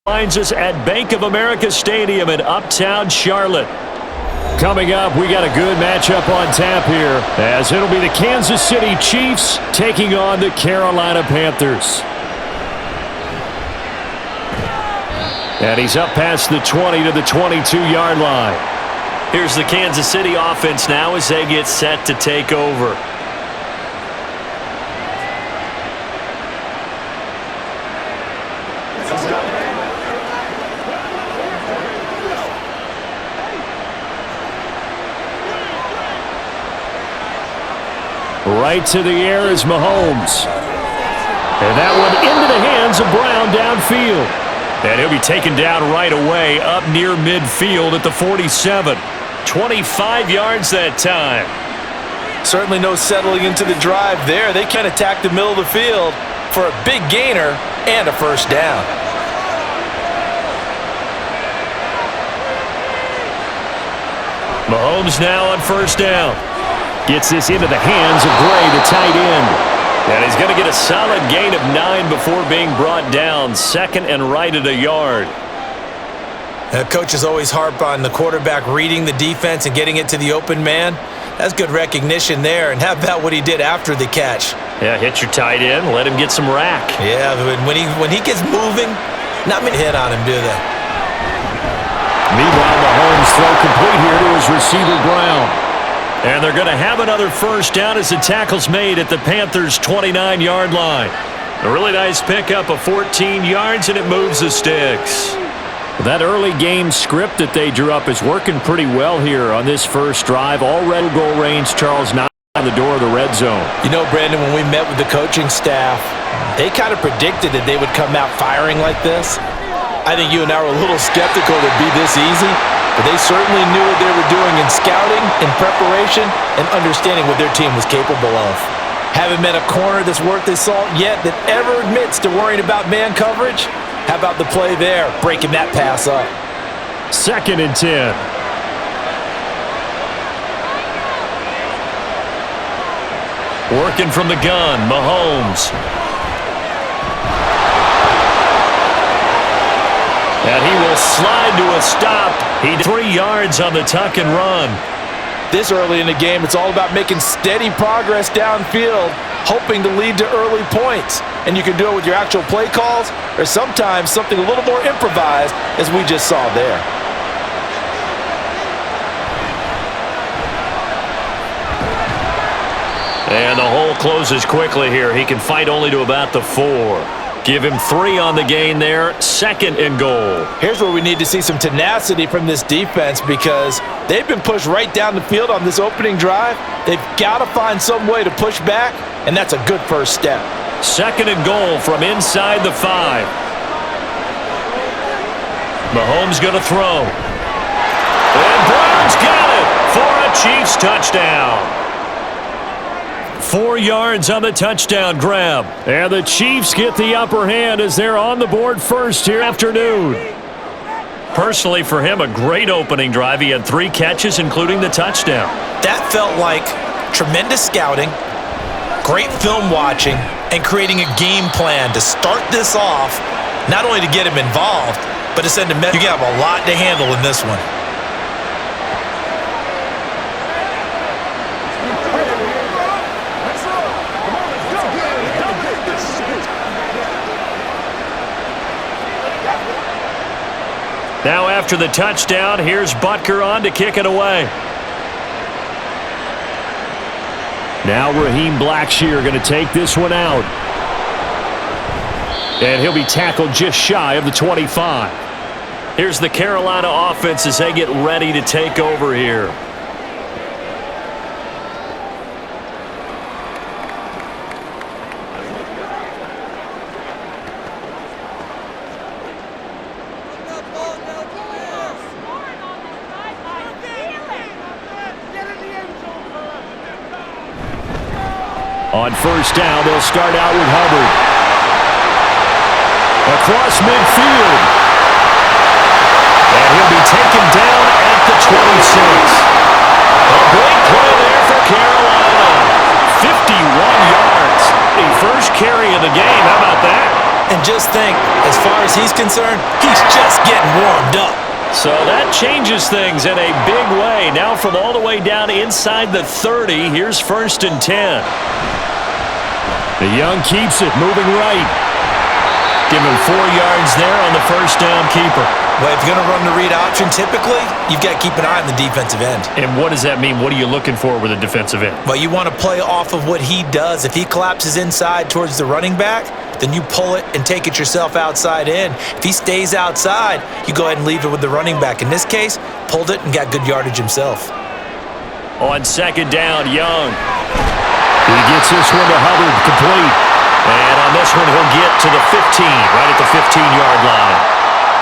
Finds us at Bank of America Stadium in Uptown Charlotte. Coming up, we got a good matchup on tap here, as it'll be the Kansas City Chiefs taking on the Carolina Panthers. And he's up past the 20 to the 22-yard line. Here's the Kansas City offense now as they get set to take over. Right to the air is Mahomes. And that one into the hands of Brown downfield. And he'll be taken down right away up near midfield at the 47. 25 yards that time. Certainly no settling into the drive there. They can attack the middle of the field for a big gainer and a first down. Mahomes now on first down. Gets this into the hands of Gray, the tight end. And he's going to get a solid gain of 9 before being brought down. Second and right at a yard. Coaches always harp on the quarterback reading the defense and getting it to the open man. That's good recognition there. And how about what he did after the catch? Yeah, hit your tight end, let him get some rack. Yeah, when he gets moving, not many hit on him, do they? Meanwhile, Mahomes throw complete here to his receiver, Brown. And they're going to have another first down as the tackle's made at the Panthers' 29-yard line. A really nice pickup of 14 yards, and it moves the sticks. That early game script that they drew up is working pretty well here on this first drive. Already goal range, Charles, not on the door of the red zone. You know, Brandon, when we met with the coaching staff, they kind of predicted that they would come out firing like this. I think you and I were a little skeptical that it'd be this easy, but they certainly knew what they were doing in scouting, in preparation, and understanding what their team was capable of. Haven't met a corner that's worth their salt yet that ever admits to worrying about man coverage. How about the play there, breaking that pass up? 2nd and 10. Working from the gun, Mahomes. And he will slide to a stop. He 3 yards on the tuck and run. This early in the game, it's all about making steady progress downfield, hoping to lead to early points. And you can do it with your actual play calls or sometimes something a little more improvised, as we just saw there. And the hole closes quickly here. He can fight only to about the 4. Give him 3 on the gain there. 2nd and goal. Here's where we need to see some tenacity from this defense, because they've been pushed right down the field on this opening drive. They've got to find some way to push back, and that's a good first step. 2nd and goal from inside the 5. Mahomes going to throw. And Brown's got it for a Chiefs touchdown. 4 yards on the touchdown grab. And the Chiefs get the upper hand as they're on the board first here afternoon. Personally, for him, a great opening drive. He had 3 catches, including the touchdown. That felt like tremendous scouting, great film watching, and creating a game plan to start this off, not only to get him involved, but to send a message. You have a lot to handle in this one. Now after the touchdown, here's Butker on to kick it away. Now Raheem Blackshear going to take this one out. And he'll be tackled just shy of the 25. Here's the Carolina offense as they get ready to take over here. On first down, they'll start out with Hubbard. Across midfield. And he'll be taken down at the 26. A great play there for Carolina. 51 yards. The first carry of the game. How about that? And just think, as far as he's concerned, he's just getting warmed up. So that changes things in a big way. Now from all the way down inside the 30, here's 1st and 10. The Young keeps it, moving right. Give him 4 yards there on the first down keeper. Well, if you're going to run the read option, typically, you've got to keep an eye on the defensive end. And what does that mean? What are you looking for with a defensive end? Well, you want to play off of what he does. If he collapses inside towards the running back, then you pull it and take it yourself outside in. If he stays outside, you go ahead and leave it with the running back. In this case, pulled it and got good yardage himself. On 2nd down, Young. He gets this one to Hubbard, complete. And on this one, he'll get to the 15, right at the 15-yard line.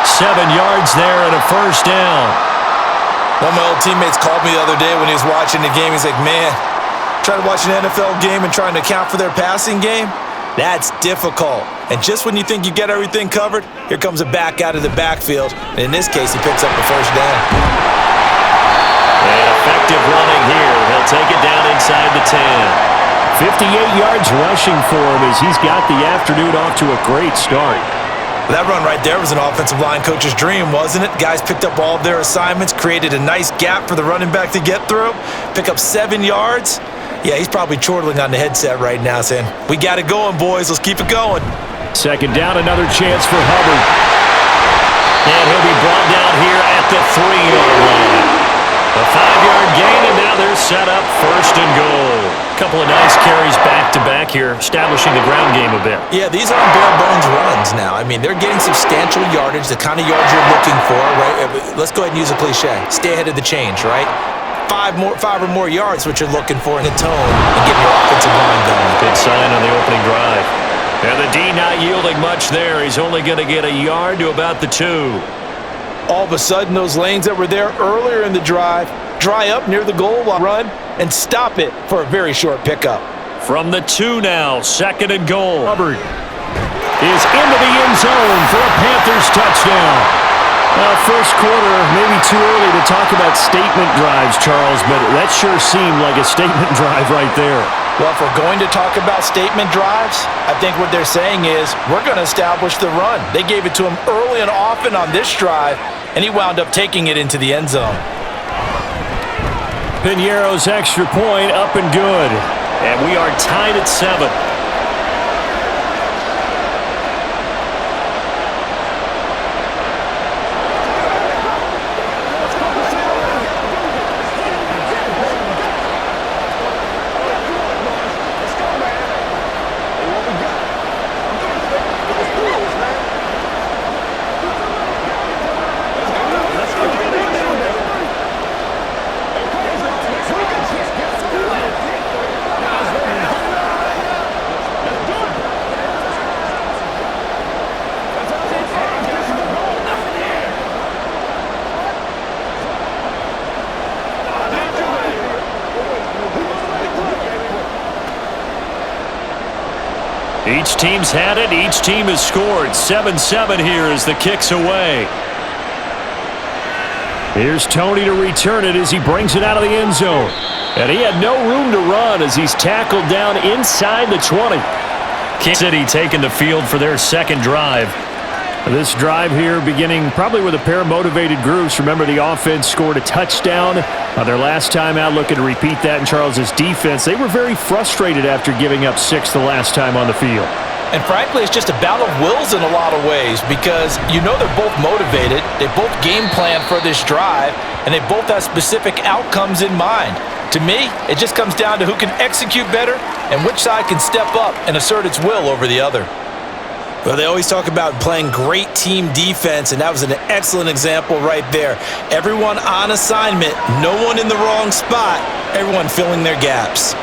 7 yards there and a first down. One of my old teammates called me the other day when he was watching the game. He's like, man, trying to watch an NFL game and trying to account for their passing game? That's difficult. And just when you think you get everything covered, here comes a back out of the backfield. And in this case, he picks up the first down. And effective running here. He'll take it down inside the 10. 58 yards rushing for him as he's got the afternoon off to a great start. That run right there was an offensive line coach's dream, wasn't it? Guys picked up all of their assignments, created a nice gap for the running back to get through, pick up 7 yards. Yeah, he's probably chortling on the headset right now saying, we got it going, boys. Let's keep it going. 2nd down, another chance for Hubbard. And he'll be brought down here at the 3-yard line. A 5-yard gain, and now they're set up 1st and goal. Couple of nice carries back-to-back here, establishing the ground game a bit. Yeah, these aren't bare-bones runs now. I mean, they're getting substantial yardage, the kind of yards you're looking for, right? Let's go ahead and use a cliche. Stay ahead of the change, right? 5 or more yards, what you're looking for in the tone and getting your offensive line going. Good sign on the opening drive. And the D not yielding much there. He's only going to get a yard to about the 2. All of a sudden, those lanes that were there earlier in the drive dry up near the goal line, run, and stop it for a very short pickup. From the 2 now, 2nd and goal. Hubbard is into the end zone for a Panthers touchdown. First quarter, maybe too early to talk about statement drives, Charles, but that sure seemed like a statement drive right there. Well, if we're going to talk about statement drives, I think what they're saying is we're going to establish the run. They gave it to him early and often on this drive, and he wound up taking it into the end zone. Piñeiro's extra point up and good. And we are tied at 7. Each team's had it. Each team has scored. 7-7 here as the kick's away. Here's Tony to return it as he brings it out of the end zone. And he had no room to run as he's tackled down inside the 20. Kansas City taking the field for their 2nd drive. This drive here beginning probably with a pair of motivated groups. Remember, the offense scored a touchdown their last time out, looking to repeat that in Charles's defense. They were very frustrated after giving up 6 the last time on the field. And frankly, it's just a battle of wills in a lot of ways because you know they're both motivated, they both game plan for this drive, and they both have specific outcomes in mind. To me, it just comes down to who can execute better and which side can step up and assert its will over the other. Well, they always talk about playing great team defense, and that was an excellent example right there. Everyone on assignment, no one in the wrong spot, everyone filling their gaps.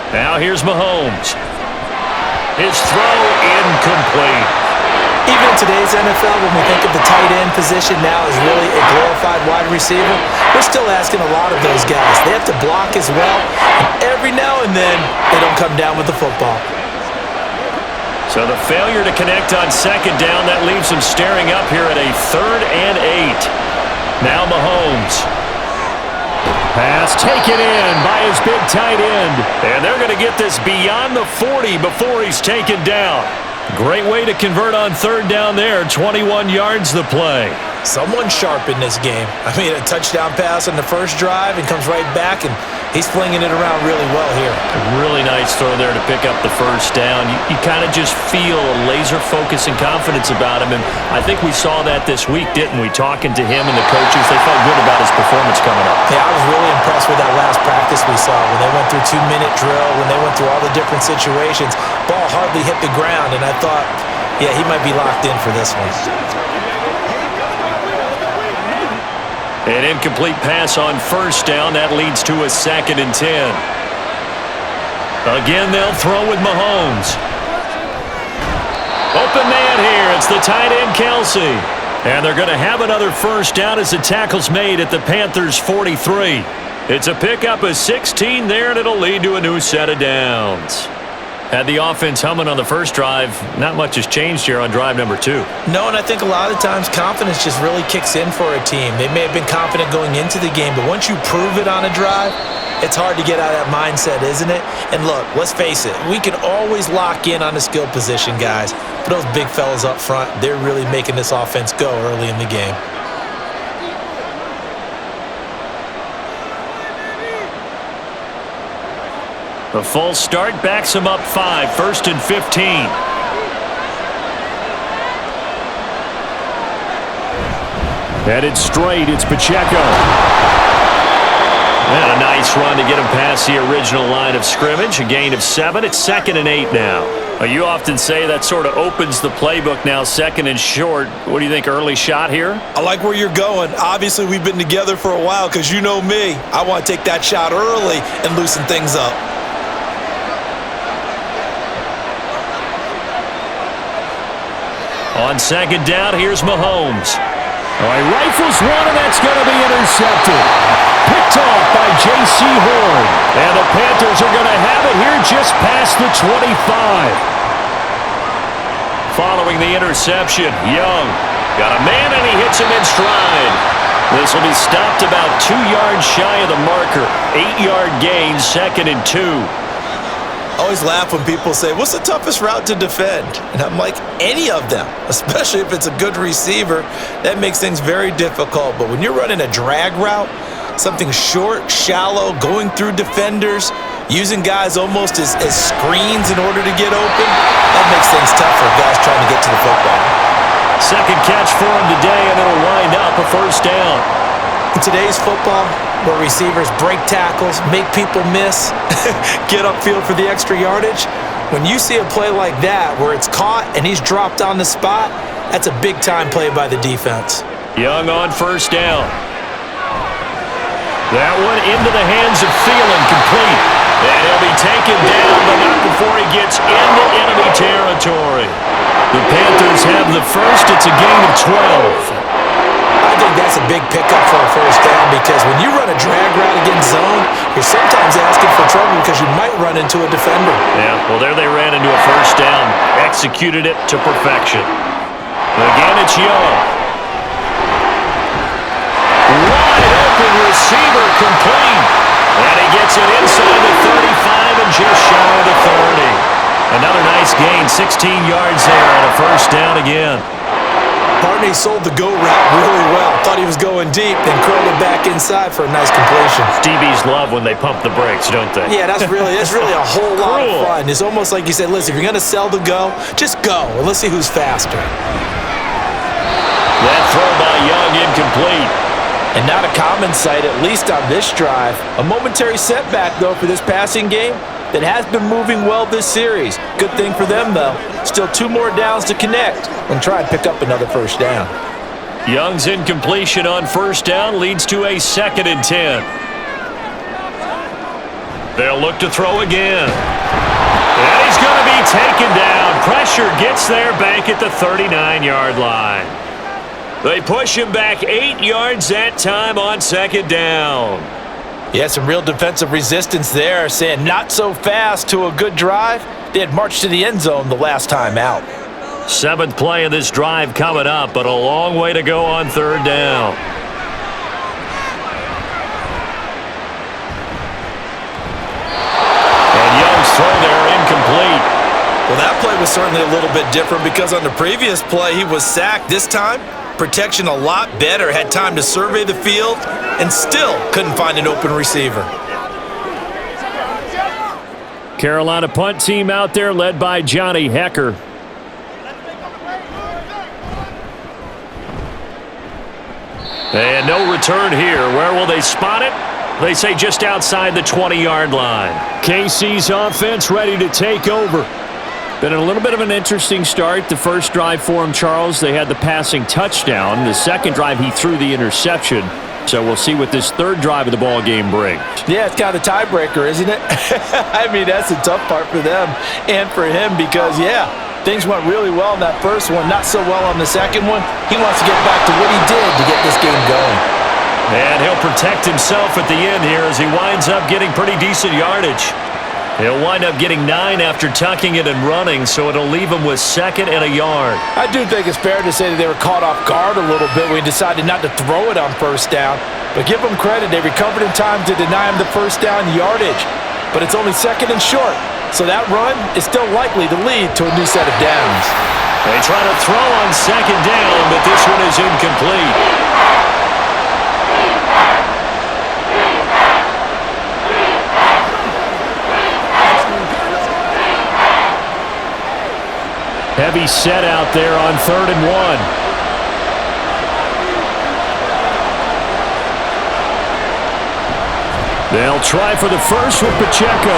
Now here's Mahomes. His throw incomplete. Even in today's NFL, when we think of the tight end position now as really a glorified wide receiver, we're still asking a lot of those guys. They have to block as well, and every now and then, they don't come down with the football. So the failure to connect on 2nd down, that leaves him staring up here at a 3rd and 8. Now Mahomes. Pass taken in by his big tight end. And they're going to get this beyond the 40 before he's taken down. Great way to convert on third down there. 21 yards the play. Someone sharp in this game. I mean, a touchdown pass on the first drive and comes right back, and he's flinging it around really well here. A really nice throw there to pick up the first down. You kind of just feel a laser focus and confidence about him, and I think we saw that this week, didn't we? Talking to him and the coaches, they felt good about his performance coming up. Yeah, I was really impressed with that last practice we saw when they went through 2-minute drill, when they went through all the different situations. Ball hardly hit the ground, and I thought, yeah, he might be locked in for this one. An incomplete pass on first down. That leads to a 2nd and 10. Again, they'll throw with Mahomes. Open man here. It's the tight end, Kelsey. And they're going to have another first down as the tackle's made at the Panthers' 43. It's a pickup of 16 there, and it'll lead to a new set of downs. Had the offense humming on the first drive. Not much has changed here on drive number 2. No, and I think a lot of times confidence just really kicks in for a team. They may have been confident going into the game, but once you prove it on a drive, it's hard to get out of that mindset, isn't it? And look, let's face it, we can always lock in on the skill position, guys. But those big fellas up front, they're really making this offense go early in the game. The full start backs him up 5, 1st and 15. Headed straight, it's Pacheco. And a nice run to get him past the original line of scrimmage. A gain of 7. It's 2nd and 8 now. You often say that sort of opens the playbook now, 2nd and short. What do you think, early shot here? I like where you're going. Obviously, we've been together for a while because you know me. I want to take that shot early and loosen things up. On 2nd down, here's Mahomes. Oh, he rifles one, and that's going to be intercepted. Picked off by J.C. Horn. And the Panthers are going to have it here just past the 25. Following the interception, Young got a man, and he hits him in stride. This will be stopped about 2 yards shy of the marker. 8-yard gain, 2nd and 2. I always laugh when people say, what's the toughest route to defend? And I'm like, any of them, especially if it's a good receiver. That makes things very difficult. But when you're running a drag route, something short, shallow, going through defenders, using guys almost as screens in order to get open, that makes things tough for guys trying to get to the football. Second catch for him today, and it'll wind up a first down. In today's football, where receivers break tackles, make people miss, get upfield for the extra yardage, when you see a play like that where it's caught and he's dropped on the spot, that's a big-time play by the defense. Young on first down. That one into the hands of Thielen, complete. And he'll be taken down, but not before he gets into enemy territory. The Panthers have the first. It's a gain of 12. I think that's a big pickup for a first down because when you run a drag route against zone, you're sometimes asking for trouble because you might run into a defender. Yeah, well, there they ran into a first down. Executed it to perfection. Again, it's Young. Wide open receiver, complete. And he gets it inside the 35 and just shy of the 30. Another nice gain, 16 yards there and a first down again. Barney sold the go route really well. Thought he was going deep, then curled it back inside for a nice completion. DBs love when they pump the brakes, don't they? Yeah, that's really a whole lot of fun. It's almost like you said, listen, if you're going to sell the go, just go, and let's see who's faster. That throw by Young incomplete. And not a common sight, at least on this drive. A momentary setback, though, for this passing game that has been moving well this series. Good thing for them, though. Still 2 more downs to connect and try and pick up another first down. Young's incompletion on first down leads to a 2nd and 10. They'll look to throw again. And he's going to be taken down. Pressure gets there back at the 39-yard line. They push him back 8 yards that time on 2nd down. Yeah, some real defensive resistance there, saying not so fast to a good drive. They had marched to the end zone the last time out. 7th play of this drive coming up, but a long way to go on 3rd down. And Young's throw there incomplete. Well, that play was certainly a little bit different because on the previous play, he was sacked. This time, protection a lot better, had time to survey the field, and still couldn't find an open receiver. Carolina punt team out there led by Johnny Hecker. And no return here. Where will they spot it? They say just outside the 20-yard line. KC's offense ready to take over. Been a little bit of an interesting start. The first drive for him, Charles, they had the passing touchdown. The second drive, he threw the interception. So we'll see what this third drive of the ball game brings. Yeah, it's kind of a tiebreaker, isn't it? I mean, that's the tough part for them and for him because, yeah, things went really well in that first one, not so well on the second one. He wants to get back to what he did to get this game going. And he'll protect himself at the end here as he winds up getting pretty decent yardage. He'll wind up getting 9 after tucking it and running, so it'll leave him with 2nd and a yard. I do think it's fair to say that they were caught off guard a little bit when he decided not to throw it on first down. But give them credit, they recovered in time to deny him the first down yardage. But it's only 2nd and short, so that run is still likely to lead to a new set of downs. They try to throw on 2nd down, but this one is incomplete. Heavy set out there on 3rd and 1. They'll try for the first with Pacheco.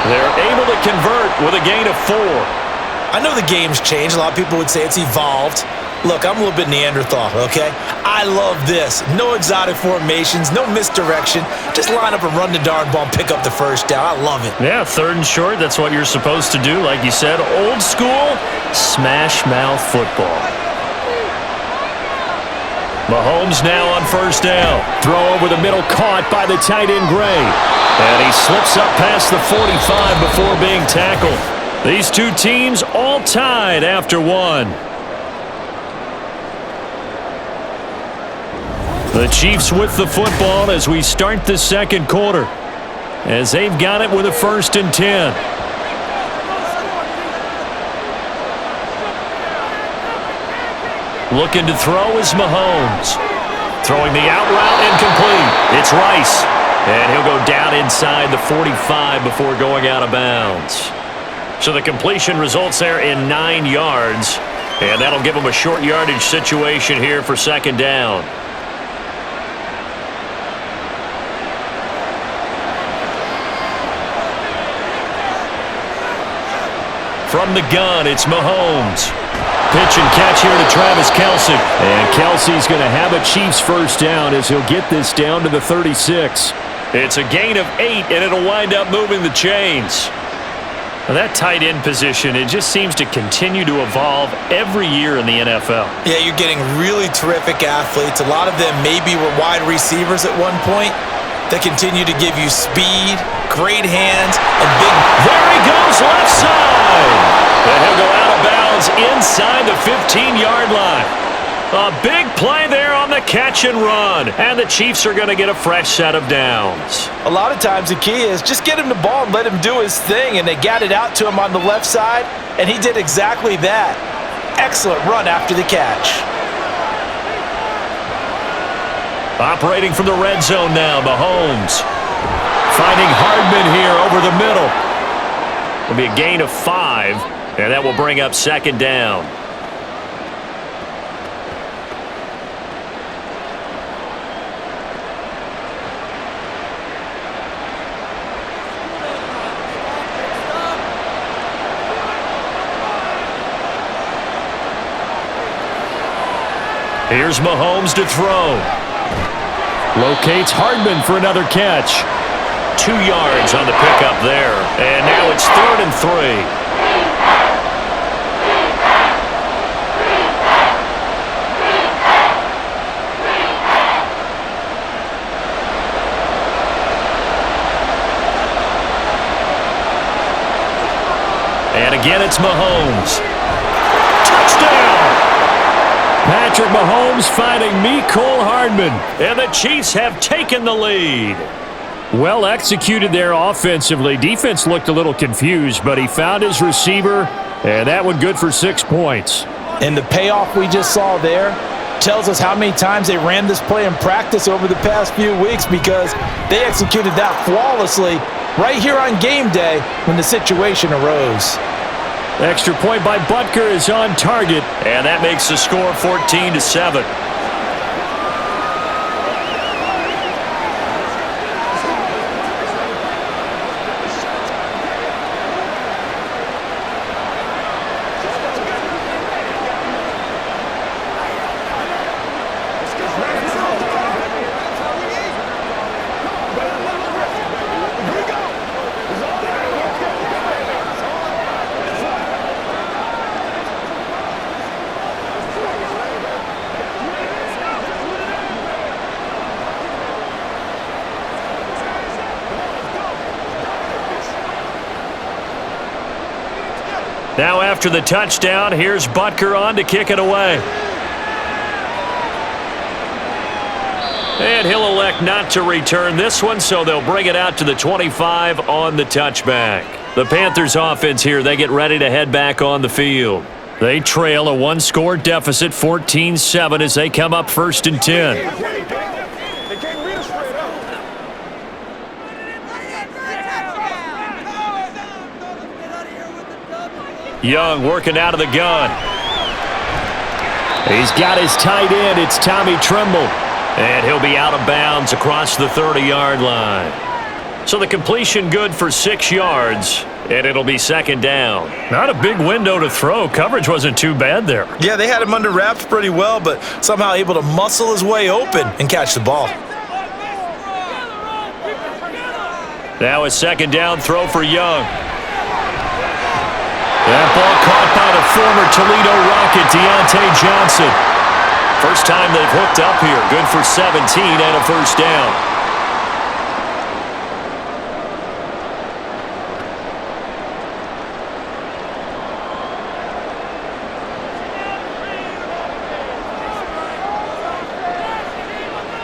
They're able to convert with a gain of 4. I know the game's changed. A lot of people would say it's evolved. Look, I'm a little bit Neanderthal, okay? I love this. No exotic formations, no misdirection. Just line up and run the darn ball and pick up the first down. I love it. Yeah, 3rd and short, that's what you're supposed to do. Like you said, old school, smash mouth football. Mahomes now on 1st down. Throw over the middle, caught by the tight end Gray. And he slips up past the 45 before being tackled. These two teams all tied after 1. The Chiefs with the football as we start the 2nd quarter, as they've got it with a 1st and 10. Looking to throw is Mahomes. Throwing the out route incomplete. It's Rice. And he'll go down inside the 45 before going out of bounds. So the completion results there in 9 yards. And that'll give him a short yardage situation here for 2nd down. From the gun, it's Mahomes. Pitch and catch here to Travis Kelce. And Kelce's going to have a Chiefs first down as he'll get this down to the 36. It's a gain of 8, and it'll wind up moving the chains. Now that tight end position, it just seems to continue to evolve every year in the NFL. Yeah, you're getting really terrific athletes. A lot of them maybe were wide receivers at one point. They continue to give you speed, great hands, and big... There he goes, left side! And he'll go out of bounds inside the 15-yard line. A big play there on the catch and run. And the Chiefs are going to get a fresh set of downs. A lot of times the key is just get him the ball and let him do his thing. And they got it out to him on the left side, and he did exactly that. Excellent run after the catch. Operating from the red zone now, Mahomes. Finding Hardman here over the middle. It'll be a gain of 5, and that will bring up 2nd down. Here's Mahomes to throw. Locates Hardman for another catch. 2 yards on the pickup there. And now it's 3rd and 3. And again, it's Mahomes. Touchdown! Patrick Mahomes finding Mecole Hardman. And the Chiefs have taken the lead. Well executed there offensively. Defense looked a little confused, but he found his receiver, and that one good for 6 points. And the payoff we just saw there tells us how many times they ran this play in practice over the past few weeks, because they executed that flawlessly right here on game day when the situation arose. Extra point by Butker is on target. And that makes the score 14-7. Now after the touchdown, here's Butker on to kick it away. And he'll elect not to return this one, so they'll bring it out to the 25 on the touchback. The Panthers offense here, they get ready to head back on the field. They trail a one-score deficit, 14-7, as they come up 1st and 10. Young working out of the gun. He's got his tight end. It's Tommy Tremble. And he'll be out of bounds across the 30-yard line. So the completion good for 6 yards, and it'll be 2nd down. Not a big window to throw. Coverage wasn't too bad there. Yeah, they had him under wraps pretty well, but somehow able to muscle his way open and catch the ball. Now a 2nd down throw for Young. That ball caught by the former Toledo Rocket, Deontay Johnson. First time they've hooked up here. Good for 17 and a 1st down.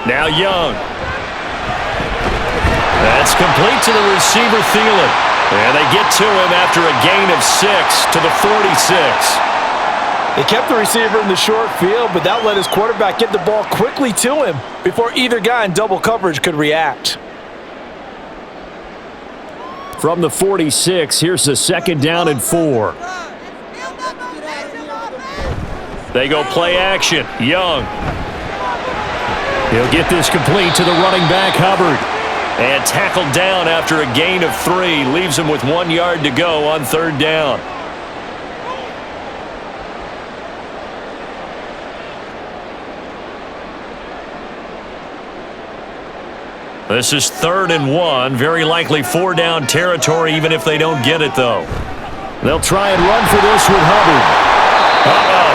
Now Young. That's complete to the receiver, Thielen. And they get to him after a gain of 6 to the 46. They kept the receiver in the short field, but that let his quarterback get the ball quickly to him before either guy in double coverage could react. From the 46, here's the 2nd down and 4. They go play action. Young. He'll get this complete to the running back, Hubbard. And tackled down after a gain of 3. Leaves him with 1 yard to go on 3rd down. This is 3rd and 1. Very likely 4-down territory, even if they don't get it, though. They'll try and run for this with Hubbard.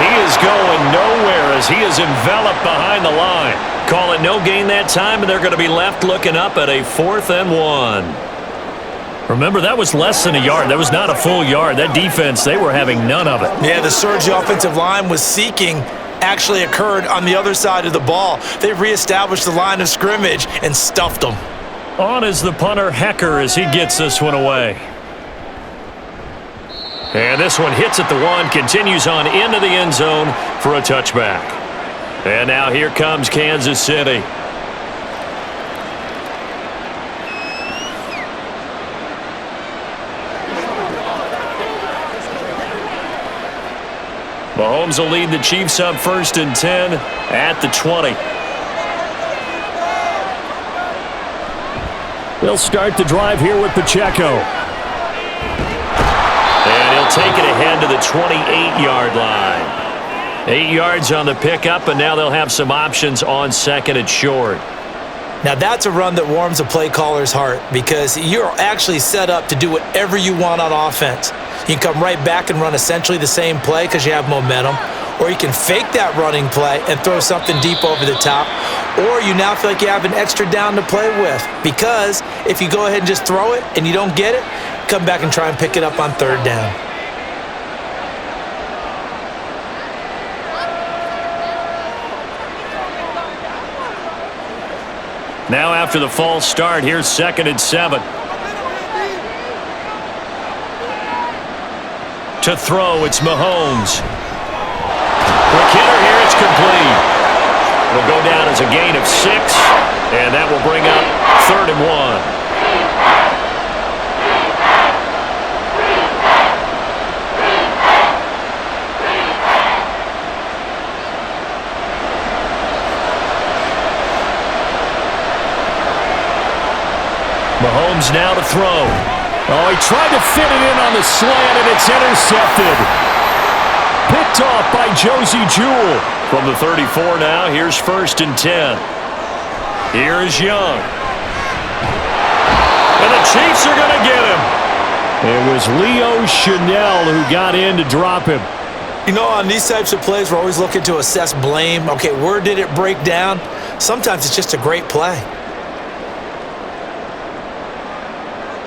He is going nowhere as he is enveloped behind the line. Call it no gain that time, and they're going to be left looking up at a 4th and 1. Remember, that was less than a yard. That was not a full yard. That defense, they were having none of it. Yeah, the surge the offensive line was seeking actually occurred on the other side of the ball. They reestablished the line of scrimmage and stuffed them. On is the punter, Hecker, as he gets this one away. And this one hits at the 1, continues on into the end zone for a touchback. And now here comes Kansas City. Mahomes will lead the Chiefs up 1st and 10 at the 20. They'll start the drive here with Pacheco. And he'll take it ahead to the 28-yard line. 8 yards on the pickup, and now they'll have some options on 2nd and short. Now that's a run that warms a play caller's heart, because you're actually set up to do whatever you want on offense. You can come right back and run essentially the same play because you have momentum, or you can fake that running play and throw something deep over the top, or you now feel like you have an extra down to play with, because if you go ahead and just throw it and you don't get it, come back and try and pick it up on 3rd down. Now after the false start, here's 2nd and 7. To throw, it's Mahomes. Quick hitter here, it's complete. It'll go down as a gain of 6, and that will bring up 3rd and 1. Mahomes now to throw. Oh, he tried to fit it in on the slant, and it's intercepted. Picked off by Josie Jewell. From the 34 now, here's 1st and 10. Here is Young. And the Chiefs are going to get him. It was Leo Chanel who got in to drop him. You know, on these types of plays, we're always looking to assess blame. Okay, where did it break down? Sometimes it's just a great play.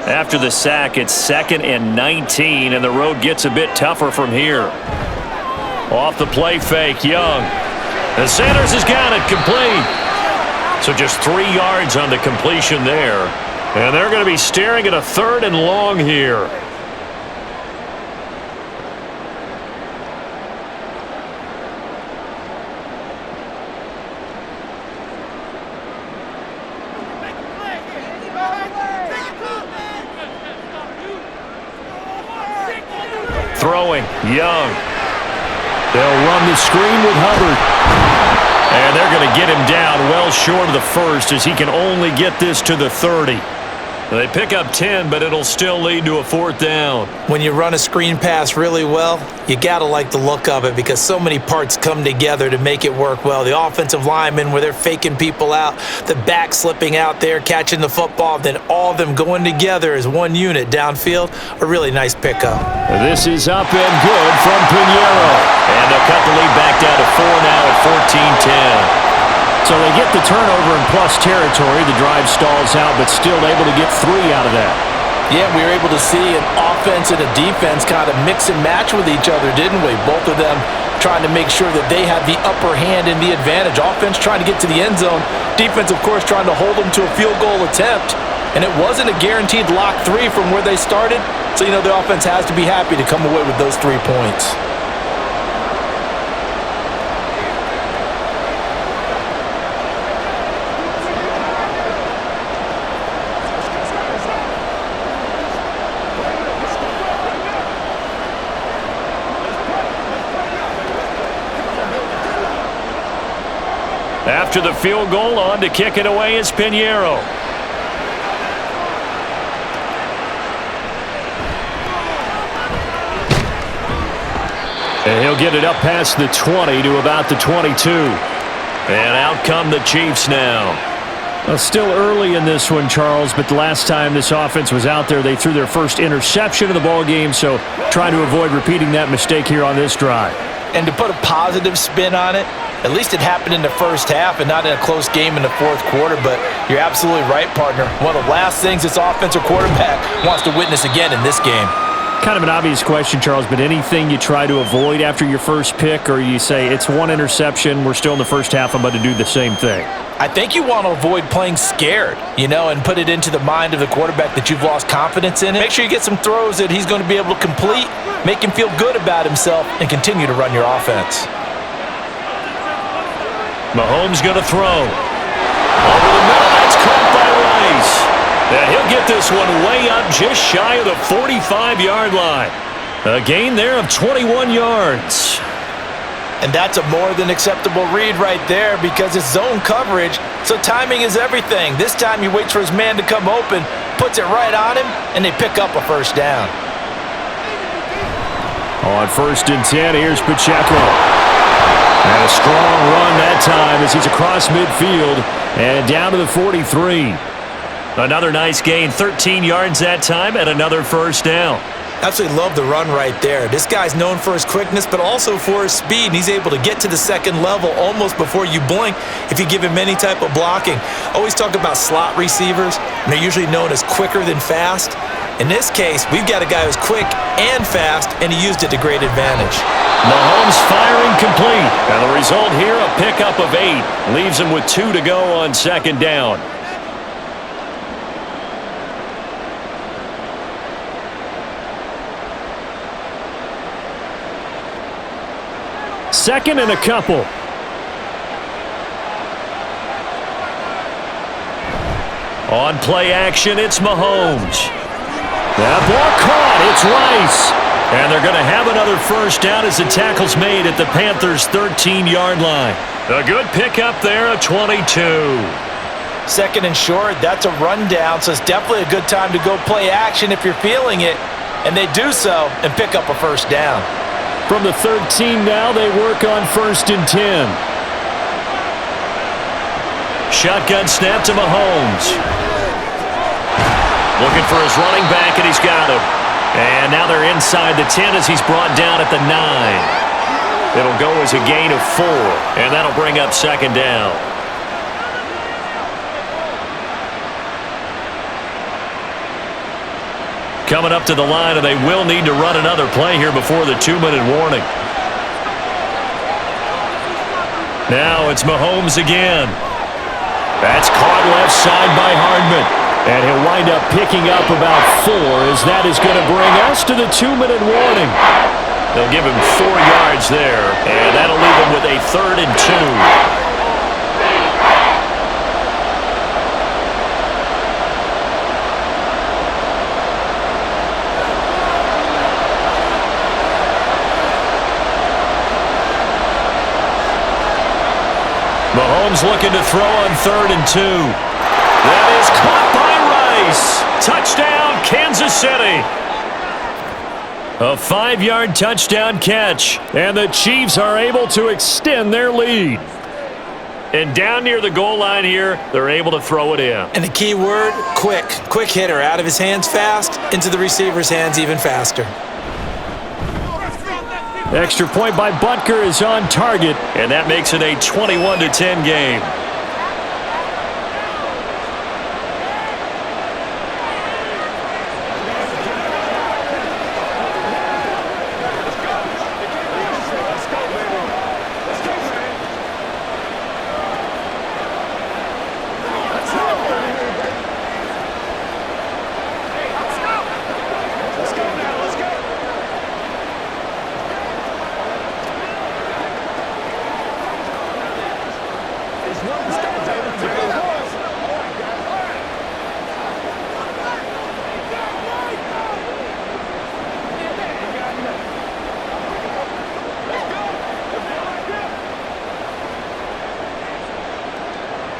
After the sack, it's 2nd and 19, and the road gets a bit tougher from here. Off the play fake, Young. And Sanders has got it complete. So just 3 yards on the completion there. And they're going to be staring at a 3rd and long here. Throwing, Young. They'll run the screen with Hubbard. And they're going to get him down well short of the 1st as he can only get this to the 30. They pick up 10, but it'll still lead to a 4th down. When you run a screen pass really well, you got to like the look of it because so many parts come together to make it work well. The offensive linemen where they're faking people out, the back slipping out there, catching the football, then all of them going together as one unit downfield. A really nice pickup. This is up and good from Pinheiro. And they'll cut the lead back down to 4 now at 14-10. So they get the turnover in plus territory. The drive stalls out, but still able to get 3 out of that. Yeah, we were able to see an offense and a defense kind of mix and match with each other, didn't we? Both of them trying to make sure that they have the upper hand and the advantage. Offense trying to get to the end zone. Defense, of course, trying to hold them to a field goal attempt. And it wasn't a guaranteed lock 3 from where they started. So, you know, the offense has to be happy to come away with those 3 points. After the field goal, on to kick it away is Pinheiro. And he'll get it up past the 20 to about the 22. And out come the Chiefs now. Well, still early in this one, Charles, but the last time this offense was out there, they threw their first interception of the ball game, so trying to avoid repeating that mistake here on this drive. And to put a positive spin on it, at least it happened in the first half and not in a close game in the 4th quarter, but you're absolutely right, partner. One of the last things this offensive quarterback wants to witness again in this game. Kind of an obvious question, Charles, but anything you try to avoid after your first pick, or you say it's 1 interception, we're still in the first half, I'm about to do the same thing? I think you want to avoid playing scared, you know, and put it into the mind of the quarterback that you've lost confidence in. Make sure you get some throws that he's going to be able to complete, make him feel good about himself, and continue to run your offense. Mahomes going to throw. Over the middle, that's caught by Rice. And he'll get this one way up just shy of the 45-yard line. A gain there of 21 yards. And that's a more than acceptable read right there because it's zone coverage, so timing is everything. This time he waits for his man to come open, puts it right on him, and they pick up a 1st down. On 1st and 10, here's Pacheco. And a strong run that time as he's across midfield and down to the 43. Another nice gain, 13 yards that time, and another 1st down. Absolutely love the run right there. This guy's known for his quickness, but also for his speed, and he's able to get to the 2nd level almost before you blink if you give him any type of blocking. Always talk about slot receivers, and they're usually known as quicker than fast. In this case, we've got a guy who's quick and fast, and he used it to great advantage. Mahomes firing complete. And the result here, a pickup of 8. Leaves him with 2 to go on 2nd down. 2nd and a couple. On play action, it's Mahomes. That ball caught. It's Rice. And they're going to have another first down as the tackle's made at the Panthers' 13-yard line. A good pickup there, a 22. 2nd and short, that's a rundown, so it's definitely a good time to go play action if you're feeling it. And they do so and pick up a first down. From the 13 now, they work on 1st and 10. Shotgun snap to Mahomes. Looking for his running back, and he's got him. And now they're inside the 10 as he's brought down at the 9. It'll go as a gain of 4, and that'll bring up 2nd down. Coming up to the line, and they will need to run another play here before the 2-minute warning. Now it's Mahomes again. That's caught left side by Hardman. And he'll wind up picking up about 4 as that is going to bring us to the 2-minute warning. They'll give him 4 yards there, and that'll leave him with a 3rd and 2. Mahomes looking to throw on 3rd and 2. That is caught by Rice. Touchdown, Kansas City. A 5-yard touchdown catch, and the Chiefs are able to extend their lead. And down near the goal line here, they're able to throw it in. And the key word, quick. Quick hitter, out of his hands fast, into the receiver's hands even faster. Extra point by Butker is on target, and that makes it a 21-10 game.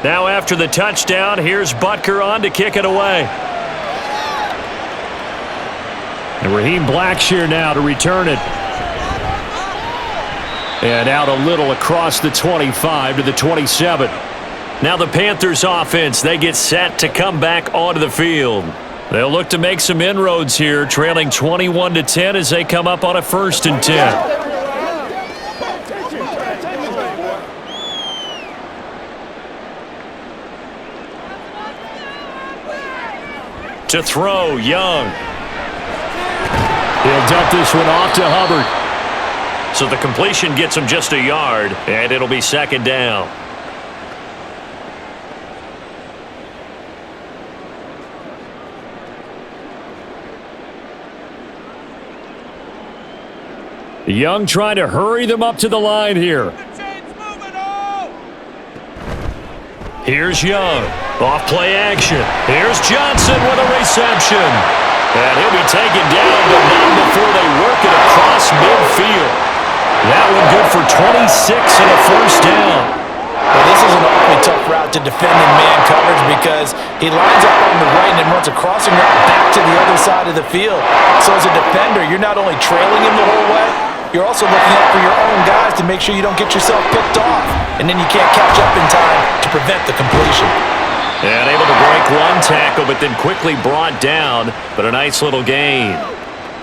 Now after the touchdown, here's Butker on to kick it away. And Raheem Blackshear now to return it. And out a little across the 25 to the 27. Now the Panthers offense, they get set to come back onto the field. They'll look to make some inroads here, trailing 21-10 as they come up on a 1st and 10. To throw, Young. He'll dump this one off to Hubbard. So the completion gets him just a yard, and it'll be 2nd down. Young trying to hurry them up to the line here. Here's Young. Off play action. Here's Johnson with a reception. And he'll be taken down, but not before they work it across midfield. That one good for 26 and a 1st down. Well, this is an awfully tough route to defend in man coverage because he lines up on the right and then runs a crossing route back to the other side of the field. So as a defender, you're not only trailing him the whole way, you're also looking out for your own guys to make sure you don't get yourself picked off. And then you can't catch up in time to prevent the completion. And able to break one tackle, but then quickly brought down. But a nice little gain.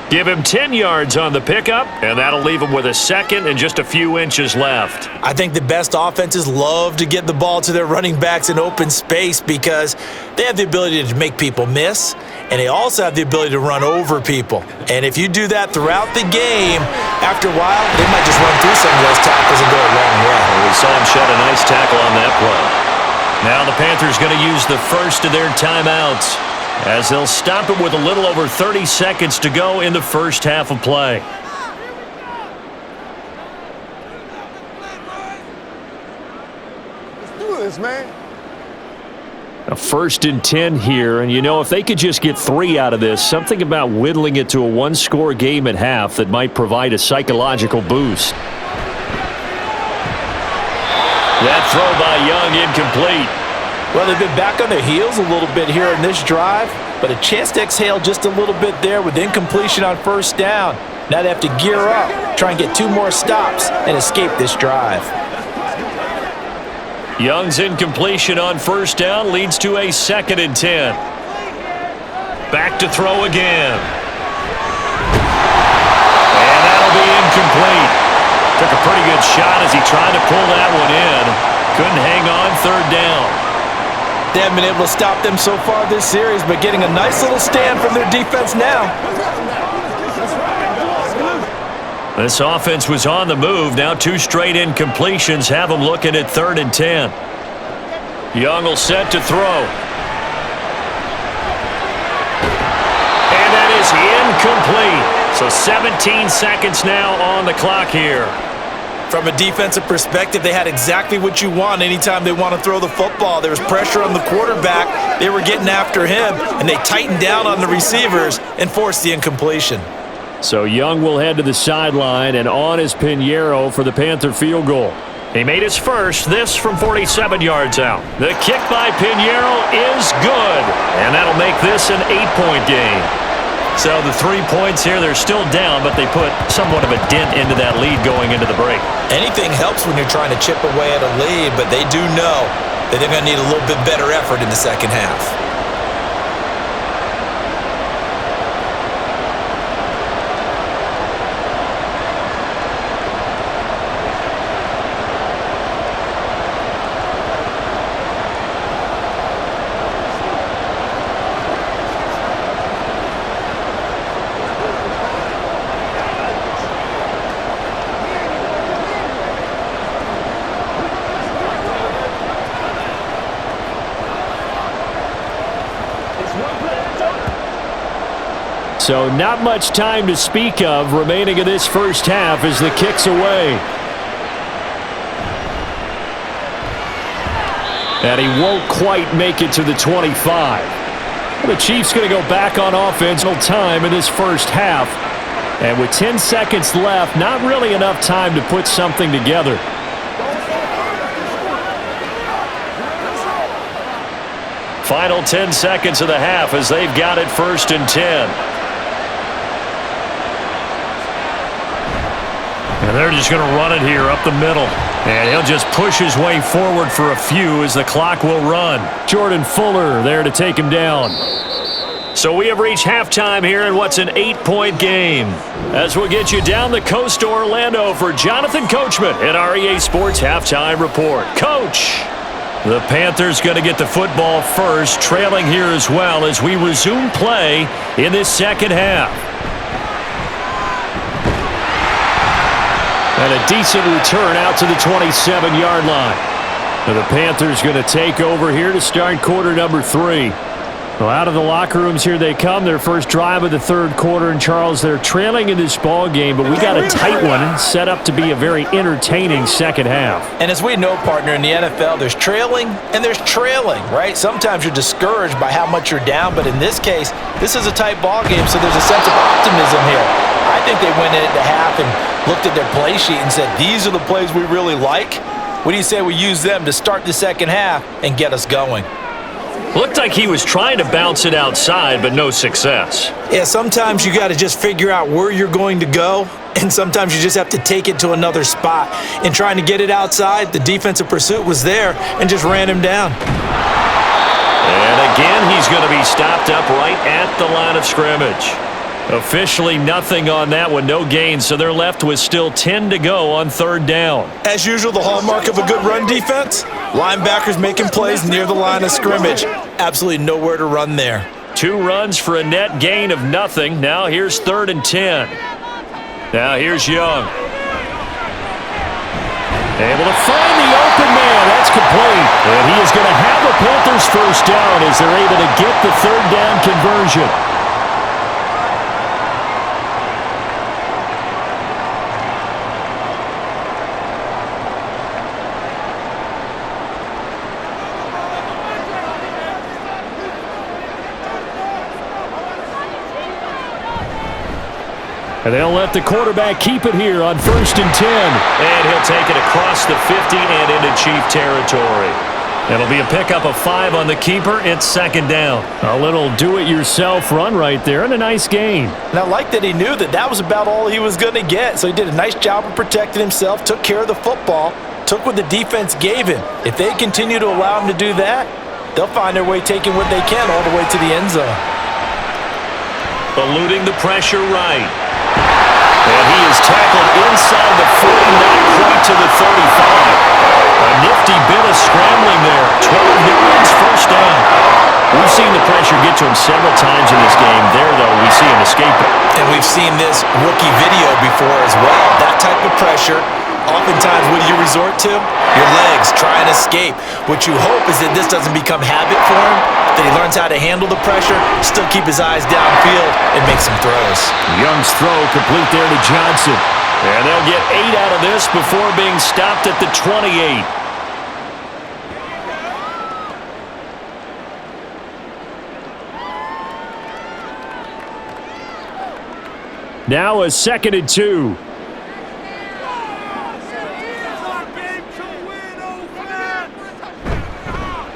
Give him 10 yards on the pickup, and that'll leave him with a 2nd and just a few inches left. I think the best offenses love to get the ball to their running backs in open space because they have the ability to make people miss, and they also have the ability to run over people. And if you do that throughout the game, after a while, they might just run through some of those tackles and go a long way. We saw him shed a nice tackle on that play. Now the Panthers going to use the first of their timeouts as they'll stop it with a little over 30 seconds to go in the first half of play. ridiculous, man. A 1st and 10 here, and you know, if they could just get 3 out of this, something about whittling it to a 1-score game at half that might provide a psychological boost. That throw by Young incomplete. Well, they've been back on their heels a little bit here in this drive, but a chance to exhale just a little bit there with incompletion on 1st down. Now they have to gear up, try and get 2 more stops, and escape this drive. Young's incompletion on 1st down leads to a 2nd and 10. Back to throw again. And that'll be incomplete. Took a pretty good shot as he tried to pull that one in. Couldn't hang on 3rd down. They haven't been able to stop them so far this series, but getting a nice little stand from their defense now. This offense was on the move. Now 2 straight incompletions have them looking at 3rd and 10. Young will set to throw. And that is incomplete. So 17 seconds now on the clock here. From a defensive perspective, they had exactly what you want anytime they want to throw the football. There was pressure on the quarterback. They were getting after him, and they tightened down on the receivers and forced the incompletion. So Young will head to the sideline, and on is Pinheiro for the Panther field goal. He made his first, this from 47 yards out. The kick by Pinheiro is good, and that'll make this an 8-point game. So the 3 points here, they're still down, but they put somewhat of a dent into that lead going into the break. Anything helps when you're trying to chip away at a lead, but they do know that they're going to need a little bit better effort in the second half. So not much time to speak of remaining in this first half as the kick's away. And he won't quite make it to the 25. The Chiefs going to go back on offense full time in this first half. And with 10 seconds left, not really enough time to put something together. Final 10 seconds of the half as they've got it 1st and 10. And they're just going to run it here up the middle. And he'll just push his way forward for a few as the clock will run. Jordan Fuller there to take him down. So we have reached halftime here in what's an 8-point game. As we'll get you down the coast to Orlando for Jonathan Coachman at our EA Sports Halftime Report. Coach! The Panthers going to get the football first, trailing here as well as we resume play in this second half. And a decent return out to the 27-yard line. And the Panthers going to take over here to start quarter number 3. Well, out of the locker rooms here they come. Their first drive of the 3rd quarter. And, Charles, they're trailing in this ball game, but we got a tight one set up to be a very entertaining second half. And as we know, partner, in the NFL, there's trailing and there's trailing, right? Sometimes you're discouraged by how much you're down, but in this case, this is a tight ball game, so there's a sense of optimism here. I think they went in at the half and looked at their play sheet and said, these are the plays we really like. What do you say we use them to start the second half and get us going? Looked like he was trying to bounce it outside, but no success. Yeah, sometimes you got to just figure out where you're going to go, and sometimes you just have to take it to another spot. And trying to get it outside, the defensive pursuit was there and just ran him down. And again, he's going to be stopped up right at the line of scrimmage. Officially nothing on that one, no gain, so they're left with still 10 to go on 3rd down. As usual, the hallmark of a good run defense, linebackers making plays near the line of scrimmage. Absolutely nowhere to run there. 2 runs for a net gain of nothing. Now here's 3rd and 10. Now here's Young. Able to find the open man. That's complete. And he is going to have a Panthers first down as they're able to get the 3rd down conversion. And they'll let the quarterback keep it here on 1st and 10. And he'll take it across the 50 and into Chief territory. It'll be a pickup of 5 on the keeper. It's 2nd down. A little do-it-yourself run right there and a nice gain. And I like that he knew that that was about all he was going to get. So he did a nice job of protecting himself, took care of the football, took what the defense gave him. If they continue to allow him to do that, they'll find their way taking what they can all the way to the end zone. Eluding the pressure right. And he is tackled inside the 40, not quite to the 35. A nifty bit of scrambling there. 12 yards, 1st down. We've seen the pressure get to him several times in this game. There, though, we see him escape it. And we've seen this rookie video before as well. That type of pressure, oftentimes, what do you resort to? Your legs, try and escape. What you hope is that this doesn't become habit for him, that he learns how to handle the pressure, still keep his eyes downfield, and make some throws. Young's throw complete there to Johnson. And they'll get 8 out of this before being stopped at the 28. Now a 2nd and 2.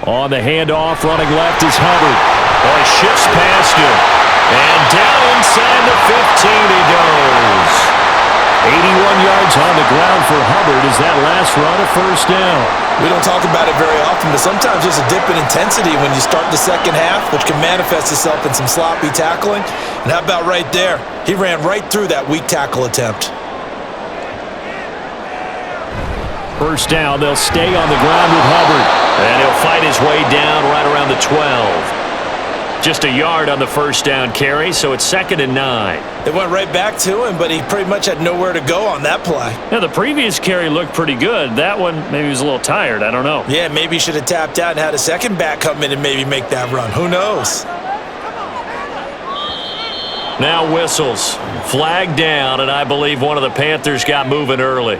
On the handoff, running left is Hubbard. Oh, he shifts past him. And down inside the 15 he goes. 81 yards on the ground for Hubbard as that last run a 1st down. We don't talk about it very often, but sometimes there's a dip in intensity when you start the second half, which can manifest itself in some sloppy tackling. And how about right there? He ran right through that weak tackle attempt. 1st down, they'll stay on the ground with Hubbard. And he'll fight his way down right around the 12. Just a yard on the 1st down carry, so it's 2nd and 9. They went right back to him, but he pretty much had nowhere to go on that play. Yeah, the previous carry looked pretty good. That one, maybe he was a little tired. I don't know. Yeah, maybe he should have tapped out and had a second back come in and maybe make that run. Who knows? Now whistles. Flag down, and I believe one of the Panthers got moving early.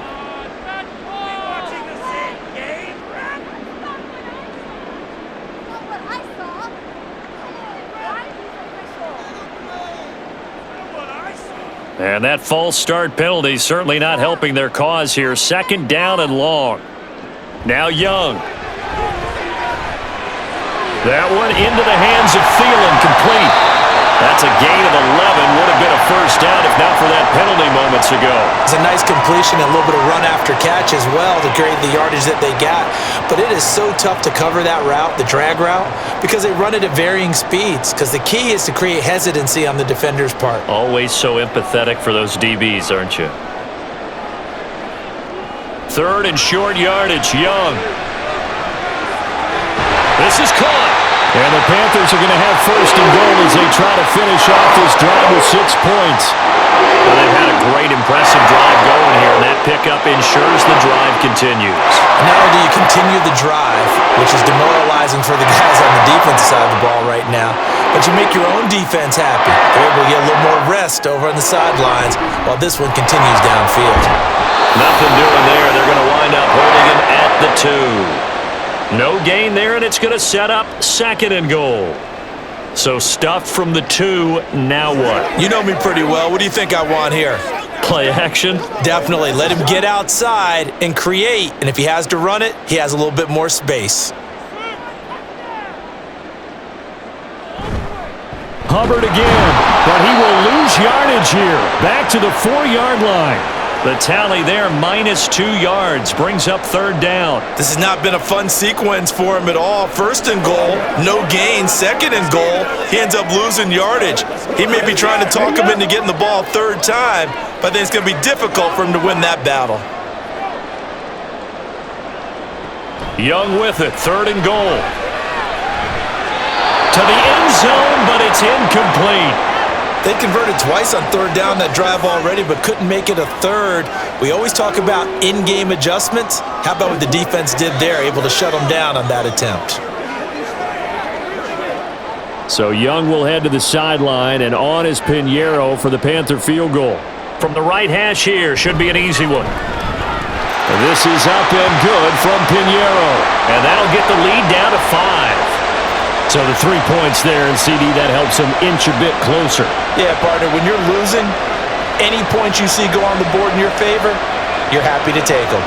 And that false start penalty certainly not helping their cause here. 2nd down and long. Now Young. That one into the hands of Thielen, complete. That's a gain of 11. Would have been a 1st down if not for that penalty moments ago. It's a nice completion and a little bit of run after catch as well to create the yardage that they got. But it is so tough to cover that route, the drag route, because they run it at varying speeds. Because the key is to create hesitancy on the defender's part. Always so empathetic for those DBs, aren't you? 3rd and short yardage, Young. This is caught. And the Panthers are going to have 1st and goal as they try to finish off this drive with 6 points. Well, they've had a great, impressive drive going here, and that pickup ensures the drive continues. Not only do you continue the drive, which is demoralizing for the guys on the defensive side of the ball right now, but you make your own defense happy. They're able to get a little more rest over on the sidelines while this one continues downfield. Nothing doing there. They're going to wind up holding him at the 2. No gain there, and it's going to set up 2nd and goal. So stuffed from the 2, now what? You know me pretty well. What do you think I want here? Play action? Definitely. Let him get outside and create, and if he has to run it, he has a little bit more space. Hubbard again, but he will lose yardage here. Back to the 4-yard line. The tally there, -2 yards, brings up 3rd down. This has not been a fun sequence for him at all. 1st and goal, no gain. 2nd and goal, he ends up losing yardage. He may be trying to talk him into getting the ball 3rd time, but I think it's going to be difficult for him to win that battle. Young with it, 3rd and goal. To the end zone, but it's incomplete. They converted twice on 3rd down that drive already, but couldn't make it a 3rd. We always talk about in-game adjustments. How about what the defense did there, able to shut them down on that attempt? So Young will head to the sideline, and on is Pinheiro for the Panther field goal. From the right hash here, should be an easy one. And this is up and good from Pinheiro. And that'll get the lead down to 5. So the 3 points there, and CD, that helps them inch a bit closer. Yeah, partner, when you're losing Any points you see go on the board in your favor, you're happy to take them.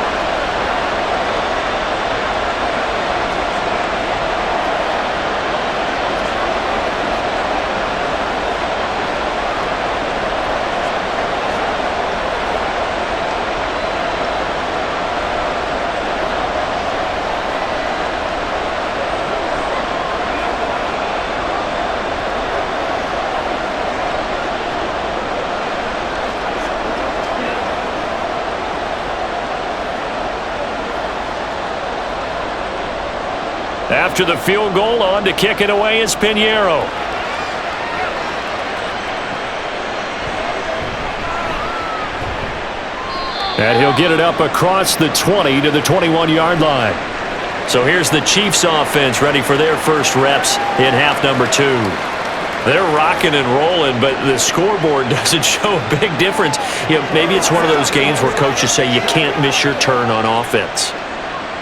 After the field goal, on to kick it away is Pinheiro. And he'll get it up across the 20 to the 21-yard line. So here's the Chiefs offense ready for their first reps in half number 2. They're rocking and rolling, but the scoreboard doesn't show a big difference. You know, maybe it's one of those games where coaches say you can't miss your turn on offense.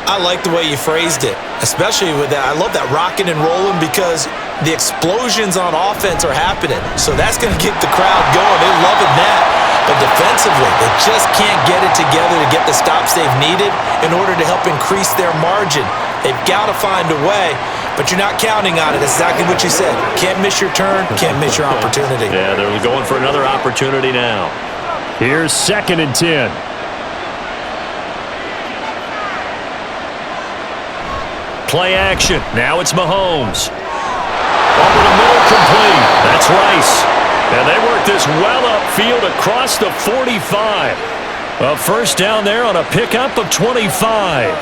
I like the way you phrased it, especially with that. I love that rocking and rolling because the explosions on offense are happening. So that's going to get the crowd going. They're loving that. But defensively, they just can't get it together to get the stops they've needed in order to help increase their margin. They've got to find a way, but you're not counting on it. That's exactly what you said. Can't miss your turn, can't miss your opportunity. Yeah, they're going for another opportunity now. Here's 2nd and 10. Play action. Now it's Mahomes. Over the middle, complete. That's Rice. And they work this well upfield across the 45. A first down there on a pickup of 25.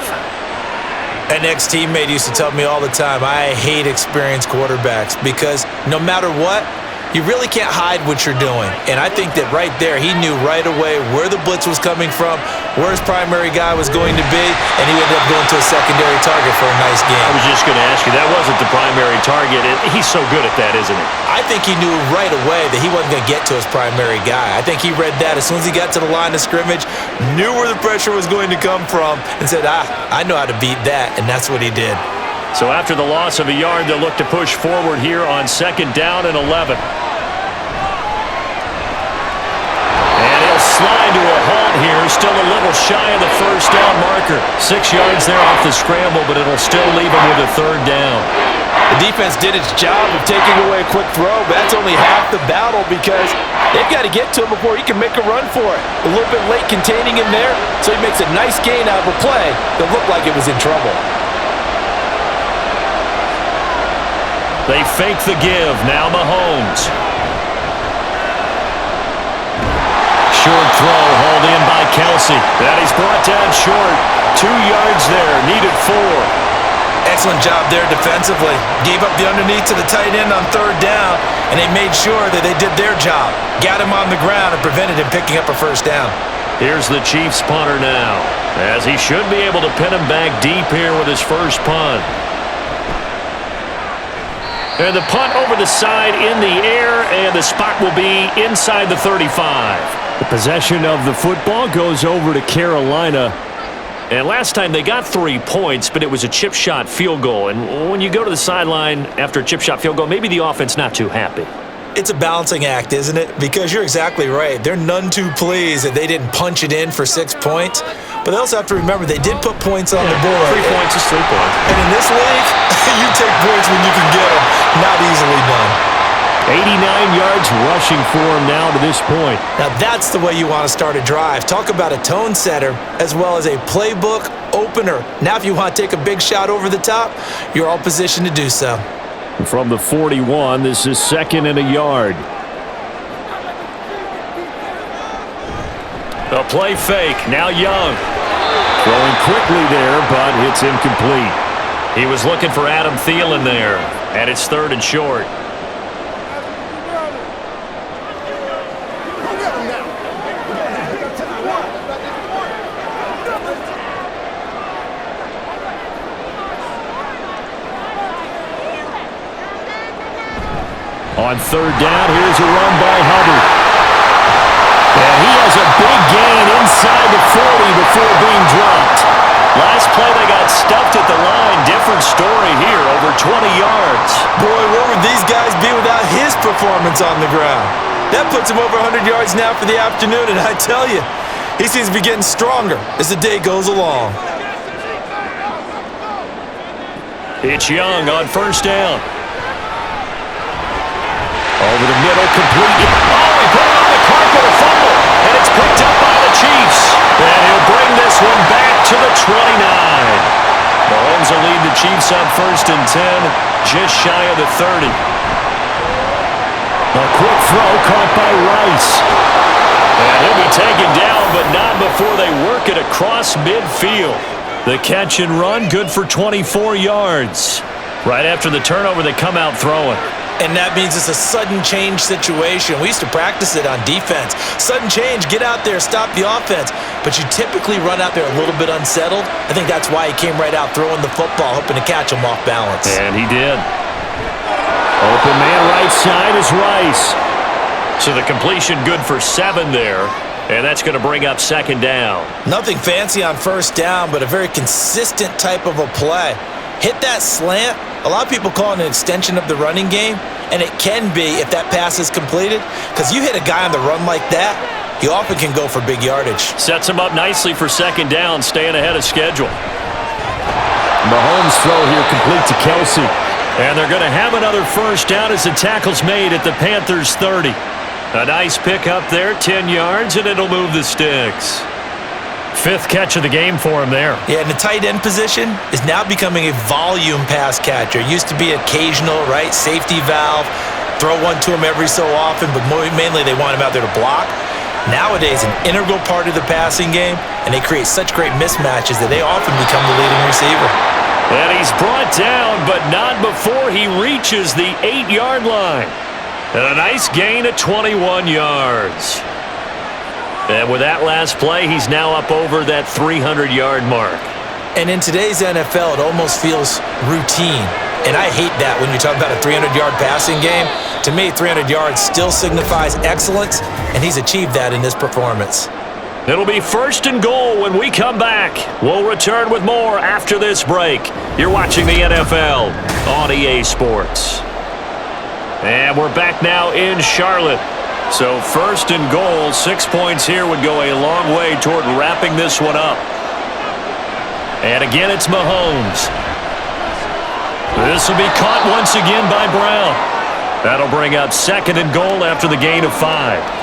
An ex-teammate used to tell me all the time, I hate experienced quarterbacks because no matter what, you really can't hide what you're doing. And I think that right there, he knew right away where the blitz was coming from, where his primary guy was going to be, and he ended up going to a secondary target for a nice game. I was just going to ask you, that wasn't the primary target. He's so good at that, isn't he? I think he knew right away that he wasn't going to get to his primary guy. I think he read that as soon as he got to the line of scrimmage, knew where the pressure was going to come from, and said, I know how to beat that, and that's what he did. So after the loss of a yard, they'll look to push forward here on 2nd down and 11. Slide to a halt here, still a little shy of the first down marker. 6 yards there off the scramble, but it'll still leave him with a 3rd down. The defense did its job of taking away a quick throw, but that's only half the battle because they've got to get to him before he can make a run for it. A little bit late containing him there, so he makes a nice gain out of a play that looked like it was in trouble. They fake the give, now Mahomes. Short throw, hauled in by Kelsey. That is brought down short. 2 yards there, needed 4. Excellent job there defensively. Gave up the underneath to the tight end on 3rd down, and they made sure that they did their job. Got him on the ground and prevented him picking up a first down. Here's the Chiefs punter now, as he should be able to pin him back deep here with his first punt. And the punt over the side in the air, and the spot will be inside the 35. The possession of the football goes over to Carolina. And last time they got 3 points, but it was a chip shot field goal. And when you go to the sideline after a chip shot field goal, maybe the offense not too happy. It's a balancing act, isn't it? Because you're exactly right. They're none too pleased that they didn't punch it in for 6 points. But they also have to remember they did put points on the board. 3 points is 3 points. And in this league, you take points when you can get them. Not easily done. 89 yards rushing for him now to this point. Now that's the way you want to start a drive. Talk about a tone setter as well as a playbook opener. Now if you want to take a big shot over the top, you're all positioned to do so. From the 41, this is 2nd and a yard. A play fake, now Young. Throwing quickly there, but it's incomplete. He was looking for Adam Thielen there, and it's 3rd and short. On 3rd down, here's a run by Hubbard. And he has a big gain inside the 40 before being dropped. Last play they got stuffed at the line. Different story here, over 20 yards. Boy, where would these guys be without his performance on the ground? That puts him over 100 yards now for the afternoon, and I tell you, he seems to be getting stronger as the day goes along. It's Young on first down. Over the middle, complete. Oh, he put it on the carpet, a fumble, and it's picked up by the Chiefs. And he'll bring this one back to the 29. Mahomes will lead the Chiefs up first and 10, just shy of the 30. A quick throw caught by Rice. And he'll be taken down, but not before they work it across midfield. The catch and run, good for 24 yards. Right after the turnover, they come out throwing. And that means it's a sudden change situation. We used to practice it on defense. Sudden change, get out there, stop the offense. But you typically run out there a little bit unsettled. I think that's why he came right out throwing the football, hoping to catch him off balance. And he did. Open man right side is Rice. So the completion good for 7 there. And that's going to bring up second down. Nothing fancy on first down, but a very consistent type of a play. Hit that slant. A lot of people call it an extension of the running game, and it can be if that pass is completed, because you hit a guy on the run like that, he often can go for big yardage. Sets him up nicely for second down, staying ahead of schedule. Mahomes' throw here complete to Kelsey. And they're going to have another first down as the tackle's made at the Panthers' 30. A nice pick up there, 10 yards, and it'll move the sticks. 5th catch of the game for him there. Yeah, and the tight end position is now becoming a volume pass catcher. Used to be occasional, right? Safety valve. Throw one to him every so often, but mainly they want him out there to block. Nowadays, an integral part of the passing game, and they create such great mismatches that they often become the leading receiver. And he's brought down, but not before he reaches the 8-yard line. And a nice gain of 21 yards. And with that last play, he's now up over that 300-yard mark. And in today's NFL, it almost feels routine. And I hate that when you talk about a 300-yard passing game. To me, 300 yards still signifies excellence, and he's achieved that in this performance. It'll be first and goal when we come back. We'll return with more after this break. You're watching the NFL on EA Sports. And we're back now in Charlotte. So first and goal, 6 points here would go a long way toward wrapping this one up. And again, it's Mahomes. This will be caught once again by Brown. That'll bring up second and goal after the gain of 5.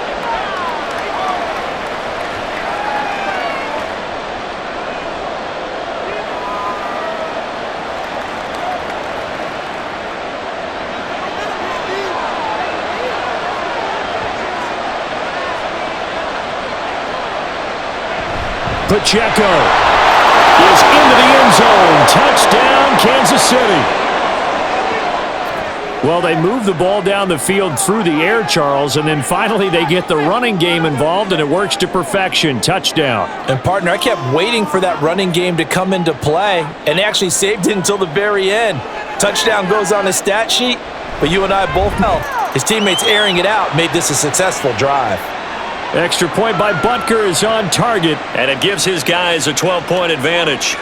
Pacheco is into the end zone. Touchdown, Kansas City. Well, they move the ball down the field through the air, Charles, and then finally they get the running game involved, and it works to perfection. Touchdown. And, partner, I kept waiting for that running game to come into play, and they actually saved it until the very end. Touchdown goes on his stat sheet, but you and I both know his teammates airing it out made this a successful drive. Extra point by Butker is on target, and it gives his guys a 12-point advantage.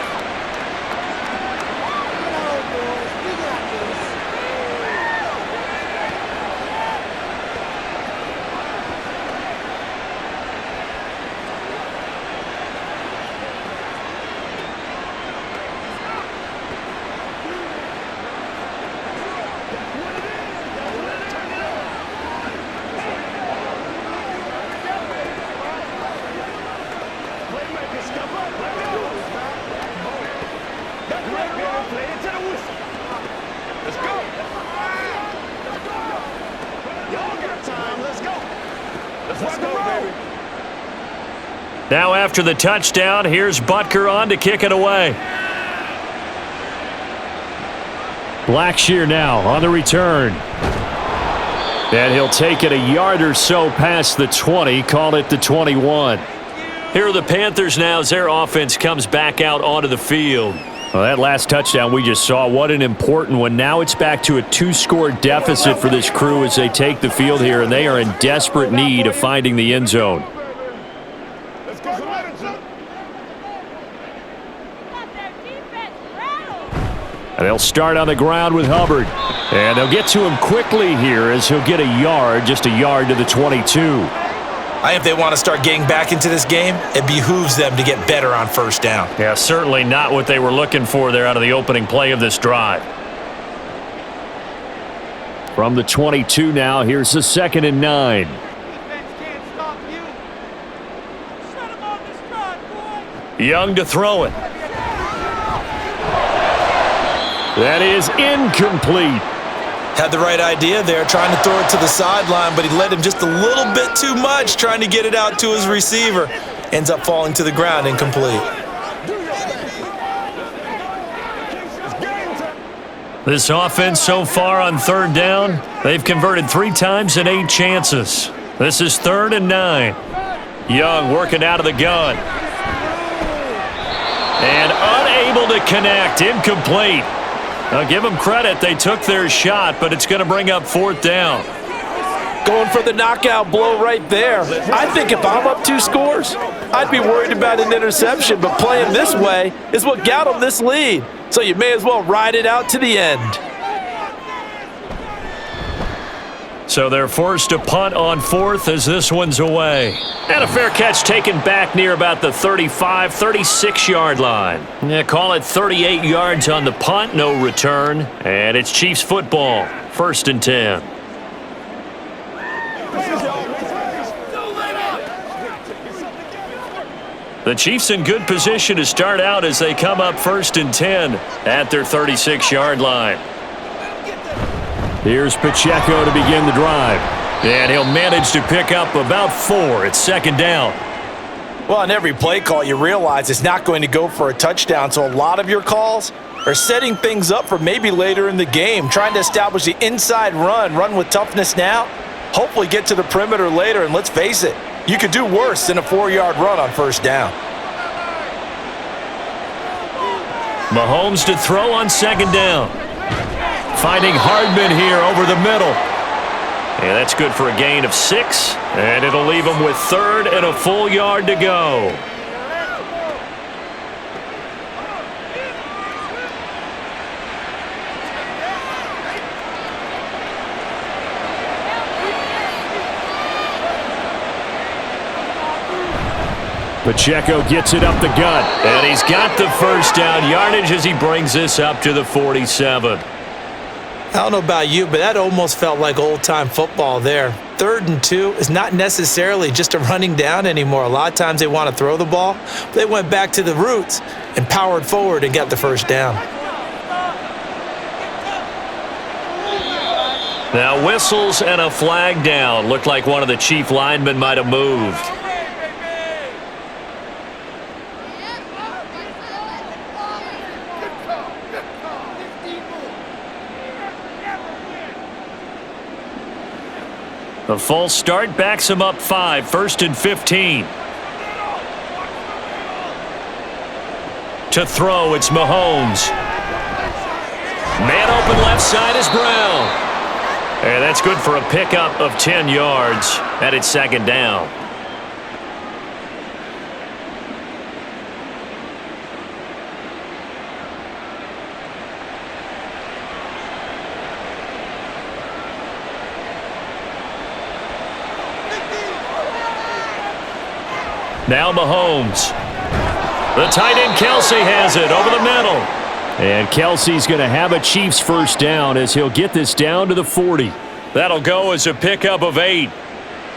Now after the touchdown, here's Butker on to kick it away. Blackshear now on the return. And he'll take it a yard or so past the 20, call it the 21. Here are the Panthers now as their offense comes back out onto the field. Well, that last touchdown we just saw, what an important one. Now it's back to a 2-score deficit for this crew as they take the field here, and they are in desperate need of finding the end zone. And they'll start on the ground with Hubbard. And they'll get to him quickly here as he'll get a yard, just a yard to the 22. If they want to start getting back into this game, it behooves them to get better on first down. Yeah, certainly not what they were looking for there out of the opening play of this drive. From the 22 now, here's the 2nd and 9. Young to throw it. That is incomplete. Had the right idea there, trying to throw it to the sideline, but he led him just a little bit too much, trying to get it out to his receiver. Ends up falling to the ground, incomplete. This offense so far on 3rd down, they've converted 3 times in 8 chances. This is 3rd and 9. Young working out of the gun. And unable to connect, incomplete. Now give them credit, they took their shot, but it's going to bring up 4th down. Going for the knockout blow right there. I think if I'm up 2 scores, I'd be worried about an interception, but playing this way is what got them this lead. So you may as well ride it out to the end. So they're forced to punt on 4th as this one's away. And a fair catch taken back near about the 35, 36-yard line. Yeah, call it 38 yards on the punt, no return. And it's Chiefs football, 1st and 10. The Chiefs in good position to start out as they come up 1st and 10 at their 36-yard line. Here's Pacheco to begin the drive. And he'll manage to pick up about 4. It's 2nd down. Well, on every play call, you realize it's not going to go for a touchdown, so a lot of your calls are setting things up for maybe later in the game, trying to establish the inside run with toughness now, hopefully get to the perimeter later, and let's face it, you could do worse than a 4-yard run on 1st down. Mahomes to throw on 2nd down. Finding Hardman here over the middle. And that's good for a gain of 6. And it'll leave him with 3rd and a full yard to go. Pacheco gets it up the gut. And he's got the first down yardage as he brings this up to the 47. I don't know about you, but that almost felt like old-time football there. 3rd and 2 is not necessarily just a running down anymore. A lot of times they want to throw the ball. But they went back to the roots and powered forward and got the first down. Now whistles and a flag down. Looked like one of the Chief linemen might have moved. The false start backs him up 5, 1st and 15. To throw, it's Mahomes. Man open left side is Brown. And that's good for a pickup of 10 yards. And it's 2nd down. Now Mahomes. The tight end Kelsey has it over the middle. And Kelsey's going to have a Chiefs first down as he'll get this down to the 40. That'll go as a pickup of 8.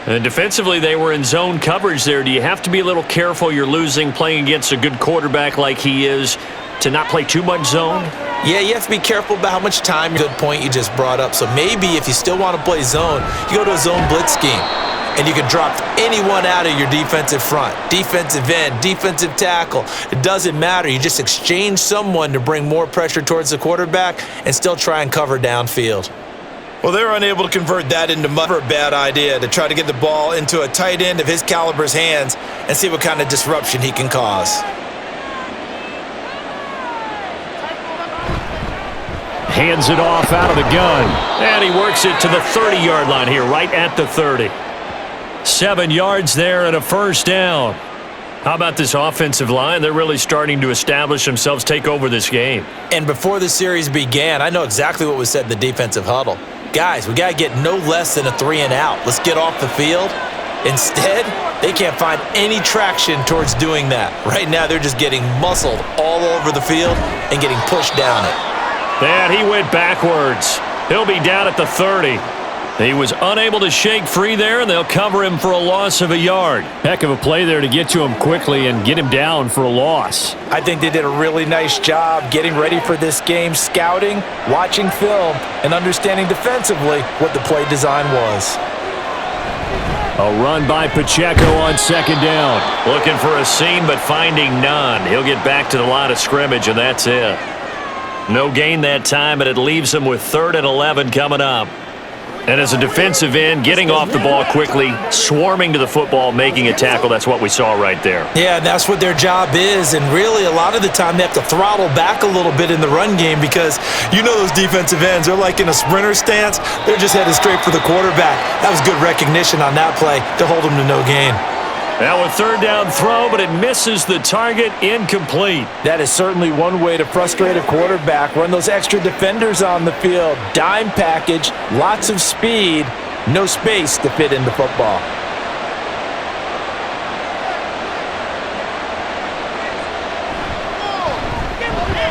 And defensively, they were in zone coverage there. Do you have to be a little careful you're losing playing against a good quarterback like he is to not play too much zone? Yeah, you have to be careful about how much time. Good point you just brought up. So maybe if you still want to play zone, you go to a zone blitz scheme. And you can drop anyone out of your defensive front, defensive end, defensive tackle. It doesn't matter. You just exchange someone to bring more pressure towards the quarterback and still try and cover downfield. Well, they're unable to convert that into a bad idea to try to get the ball into a tight end of his caliber's hands and see what kind of disruption he can cause. Hands it off out of the gun. And he works it to the 30-yard line here, right at the 30. 7 yards there and a first down. How about this offensive line? They're really starting to establish themselves, take over this game. And before the series began, I know exactly what was said in the defensive huddle. Guys, we got to get no less than a 3-and-out. Let's get off the field. Instead, they can't find any traction towards doing that. Right now, they're just getting muscled all over the field and getting pushed down it. And he went backwards. He'll be down at the 30. He was unable to shake free there, and they'll cover him for a loss of a yard. Heck of a play there to get to him quickly and get him down for a loss. I think they did a really nice job getting ready for this game, scouting, watching film, and understanding defensively what the play design was. A run by Pacheco on second down. Looking for a seam, but finding none. He'll get back to the line of scrimmage, and that's it. No gain that time, and it leaves him with 3rd and 11 coming up. And as a defensive end, getting off the ball quickly, swarming to the football, making a tackle, that's what we saw right there. Yeah, that's what their job is, and really a lot of the time they have to throttle back a little bit in the run game because you know those defensive ends, they're like in a sprinter stance. They're just headed straight for the quarterback. That was good recognition on that play to hold them to no gain. Now a 3rd down throw, but it misses the target, incomplete. That is certainly one way to frustrate a quarterback. Run those extra defenders on the field. Dime package, lots of speed, no space to fit into football.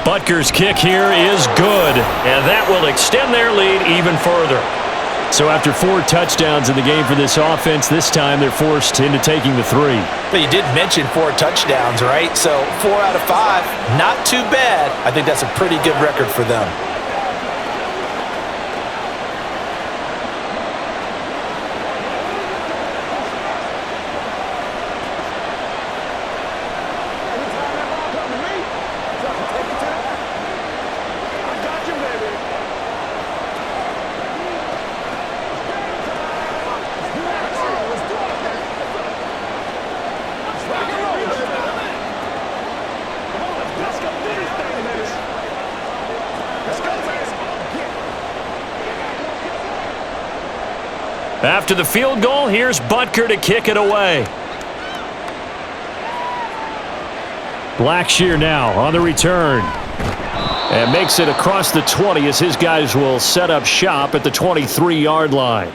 Butker's kick here is good, and that will extend their lead even further. So after 4 touchdowns in the game for this offense, this time they're forced into taking the 3. But you did mention 4 touchdowns, right? So 4 out of 5, not too bad. I think that's a pretty good record for them. After the field goal, here's Butker to kick it away. Blackshear now on the return. And makes it across the 20 as his guys will set up shop at the 23-yard line.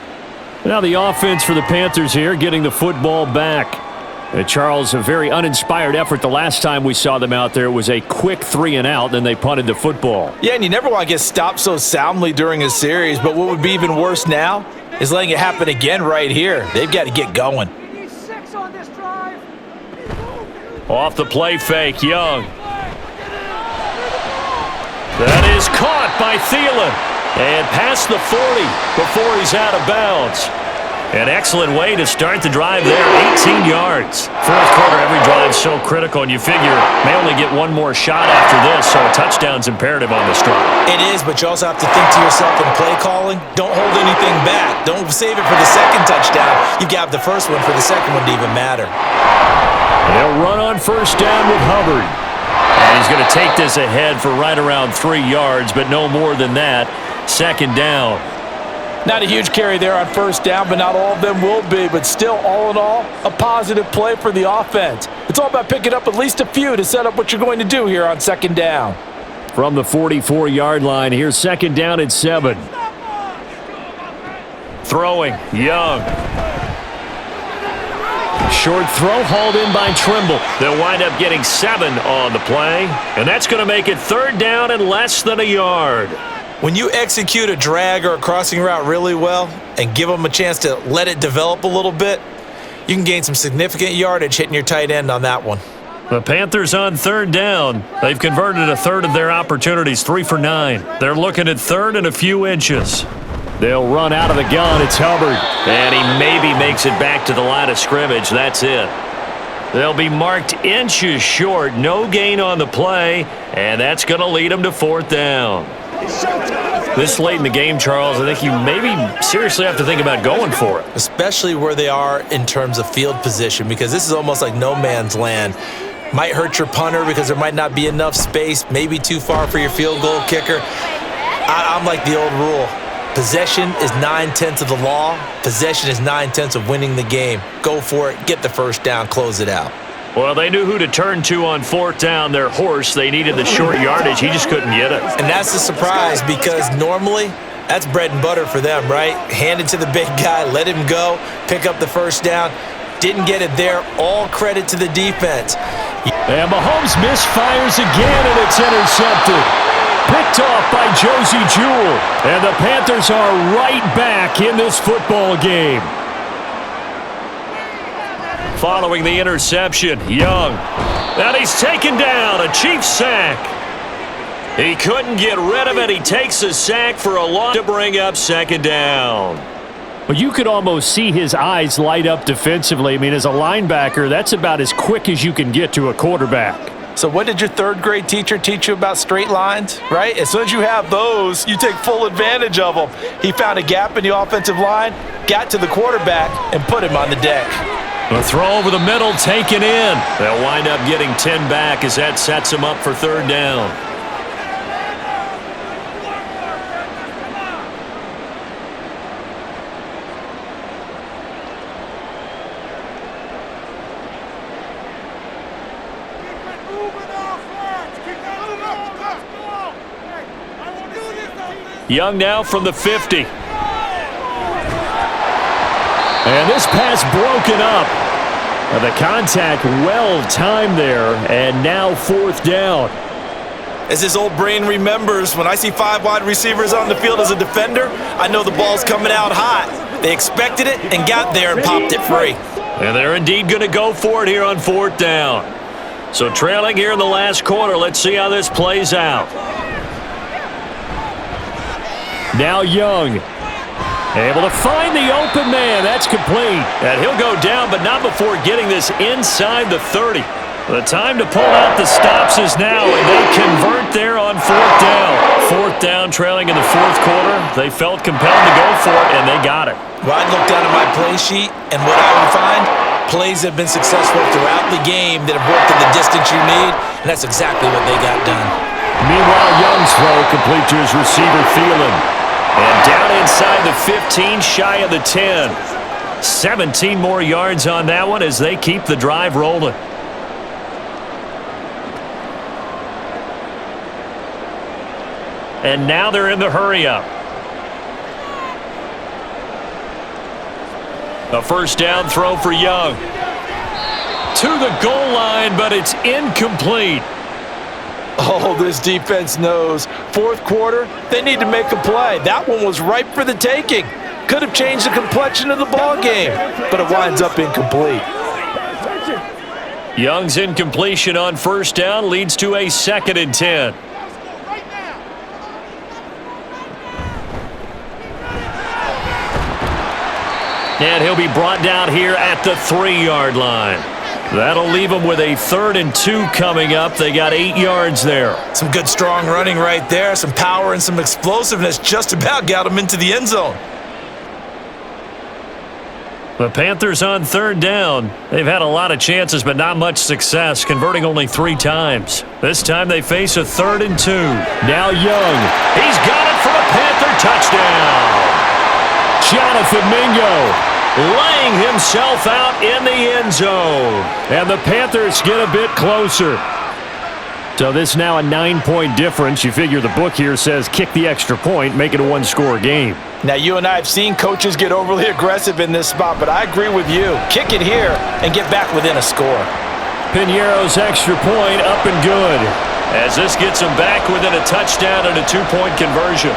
Now the offense for the Panthers here getting the football back. Charles, a very uninspired effort the last time we saw them out there. It was a quick 3-and-out, then they punted the football. Yeah, and you never want to get stopped so soundly during a series, but what would be even worse now is letting it happen again right here. They've got to get going. Off the play fake, Young. That is caught by Thielen. And past the 40 before he's out of bounds. An excellent way to start the drive there, 18 yards. Fourth quarter, every drive so critical, and you figure may only get one more shot after this, so a touchdown's imperative on this drive. It is, but you also have to think to yourself in play calling, don't hold anything back. Don't save it for the second touchdown. You got the first one for the second one to even matter. They'll run on first down with Hubbard. And he's going to take this ahead for right around 3 yards, but no more than that. Second down. Not a huge carry there on first down, but not all of them will be. But still, all in all, a positive play for the offense. It's all about picking up at least a few to set up what you're going to do here on second down. From the 44-yard line, here's second down at 7. Throwing, Young. Short throw hauled in by Trimble. They'll wind up getting 7 on the play, and that's going to make it third down and less than a yard. When you execute a drag or a crossing route really well and give them a chance to let it develop a little bit, you can gain some significant yardage hitting your tight end on that one. The Panthers on third down. They've converted a third of their opportunities, 3 for 9. They're looking at third and a few inches. They'll run out of the gun. It's Hubbard. And he maybe makes it back to the line of scrimmage. That's it. They'll be marked inches short. No gain on the play, and that's going to lead them to fourth down. This late in the game, Charles, I think you maybe seriously have to think about going for it. Especially where they are in terms of field position, because this is almost like no man's land. Might hurt your punter because there might not be enough space, maybe too far for your field goal kicker. I'm like the old rule. Possession is 9/10 of the law. Possession is 9/10 of winning the game. Go for it. Get the first down. Close it out. Well, they knew who to turn to on fourth down. Their horse, they needed the short yardage. He just couldn't get it. And that's a surprise because normally that's bread and butter for them, right? Hand it to the big guy, let him go, pick up the first down. Didn't get it there. All credit to the defense. And Mahomes misfires again, and it's intercepted. Picked off by Josie Jewell. And the Panthers are right back in this football game. Following the interception, Young. And he's taken down, a Chiefs sack. He couldn't get rid of it. He takes a sack for a loss to bring up second down. But you could almost see his eyes light up defensively. I mean, as a linebacker, that's about as quick as you can get to a quarterback. So what did your third-grade teacher teach you about straight lines, right? As soon as you have those, you take full advantage of them. He found a gap in the offensive line, got to the quarterback, and put him on the deck. A throw over the middle, taken in. They'll wind up getting 10 back as that sets them up for third down. Young now from the 50. And this pass broken up. The contact well-timed there, and now fourth down. As his old brain remembers, when I see 5 wide receivers on the field as a defender, I know the ball's coming out hot. They expected it and got there and popped it free. And they're indeed going to go for it here on fourth down. So trailing here in the last quarter, let's see how this plays out. Now Young. Able to find the open man. That's complete. And he'll go down, but not before getting this inside the 30. The time to pull out the stops is now, and they convert there on fourth down. Fourth down, trailing in the fourth quarter. They felt compelled to go for it, and they got it. Well, I look down at my play sheet, and what I would find, plays have been successful throughout the game that have worked at the distance you need, and that's exactly what they got done. Meanwhile, Young's throw complete to his receiver, Thielen. And down inside the 15, shy of the 10. 17 more yards on that one as they keep the drive rolling. And now they're in the hurry-up. A first down throw for Young. To the goal line, but it's incomplete. Oh, this defense knows. Fourth quarter, they need to make a play. That one was ripe for the taking. Could have changed the complexion of the ball game, but it winds up incomplete. Young's incompletion on first down leads to a 2nd and 10. And he'll be brought down here at the 3-yard line. That'll leave them with a 3rd and 2 coming up. They got 8 yards there. Some good strong running right there. Some power and some explosiveness just about got them into the end zone. The Panthers on 3rd down. They've had a lot of chances, but not much success, converting only 3 times. This time they face a 3rd and 2. Now Young. He's got it for a Panther touchdown. Jonathan Mingo laying himself out in the end zone. And the Panthers get a bit closer. So this now a 9-point difference. You figure the book here says kick the extra point, make it a 1-score game. Now, you and I have seen coaches get overly aggressive in this spot, but I agree with you. Kick it here and get back within a score. Piñeiro's extra point up and good. As this gets them back within a touchdown and a 2-point conversion.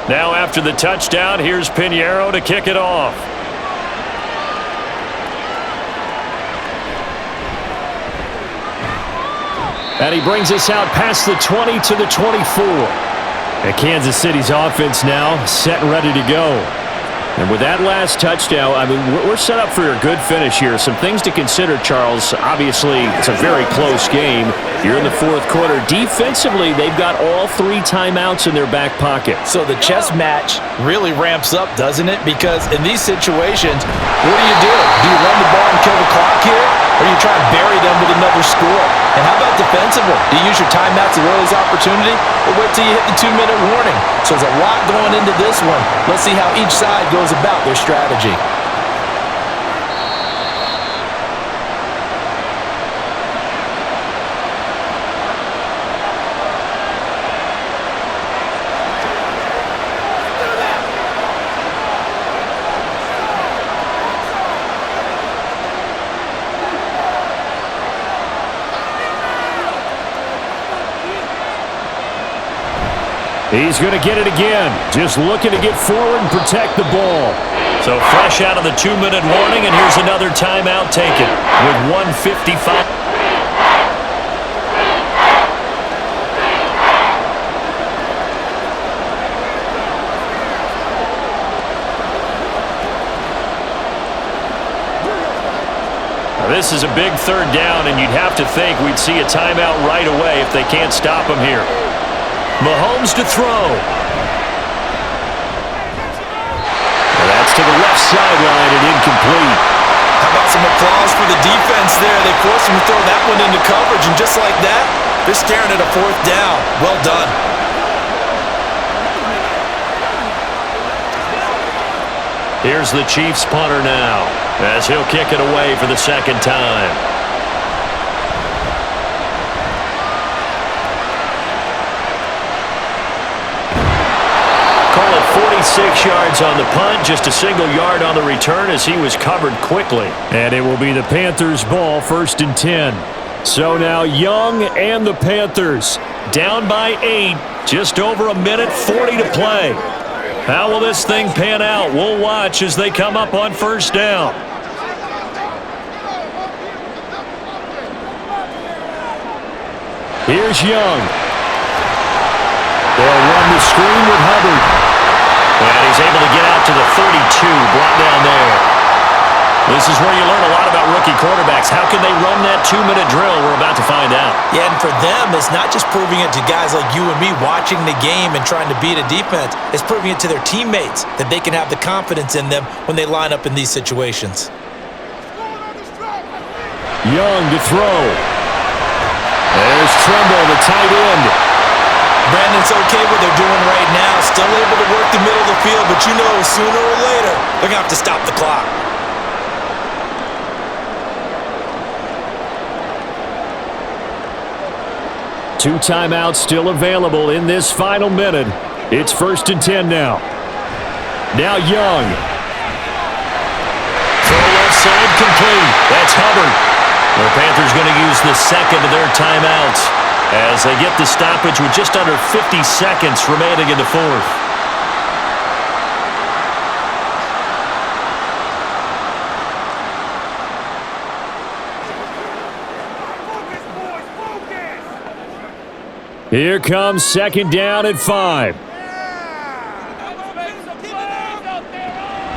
Now after the touchdown, here's Piñeiro to kick it off. And he brings us out past the 20 to the 24. And Kansas City's offense now set and ready to go. And with that last touchdown, I mean, we're set up for a good finish here. Some things to consider, Charles. Obviously, it's a very close game. You're in the fourth quarter. Defensively, they've got all 3 timeouts in their back pocket. So the chess match really ramps up, doesn't it? Because in these situations, what do? Do you run the ball and kill the clock here? Or do you try and bury them with another score? And how about defensively? Do you use your timeouts at the earliest opportunity? Or wait till you hit the 2-minute warning? So there's a lot going into this one. Let's see how each side goes about their strategy. He's going to get it again. Just looking to get forward and protect the ball. So fresh out of the 2-minute warning, and here's another timeout taken with 1:55. This is a big third down, and you'd have to think we'd see a timeout right away if they can't stop him here. Mahomes to throw. That's to the left sideline and incomplete. How about some applause for the defense there? They forced him to throw that one into coverage, and just like that, they're staring at a 4th down. Well done. Here's the Chiefs punter now, as he'll kick it away for the second time. Call it 46 yards on the punt, just a single yard on the return as he was covered quickly. And it will be the Panthers' ball, 1st and 10. So now Young and the Panthers down by 8, just over 1:40 to play. How will this thing pan out? We'll watch as they come up on 1st down. Here's Young. They'll run the screen with Hubbard. And he's able to get out to the 32, brought down there. This is where you learn a lot about rookie quarterbacks. How can they run that 2-minute drill? We're about to find out. Yeah, and for them, it's not just proving it to guys like you and me watching the game and trying to beat a defense. It's proving it to their teammates that they can have the confidence in them when they line up in these situations. Young to throw. There's Tremble, the tight end. Brandon, it's okay what they're doing right now. Still able to work the middle of the field, but you know sooner or later they're going to have to stop the clock. Two timeouts still available in this final minute. It's 1st and 10 now. Now Young. Throw left side complete. That's Hubbard. The Panthers going to use the second of their timeouts as they get the stoppage with just under 50 seconds remaining in the 4th. Here comes 2nd down at 5.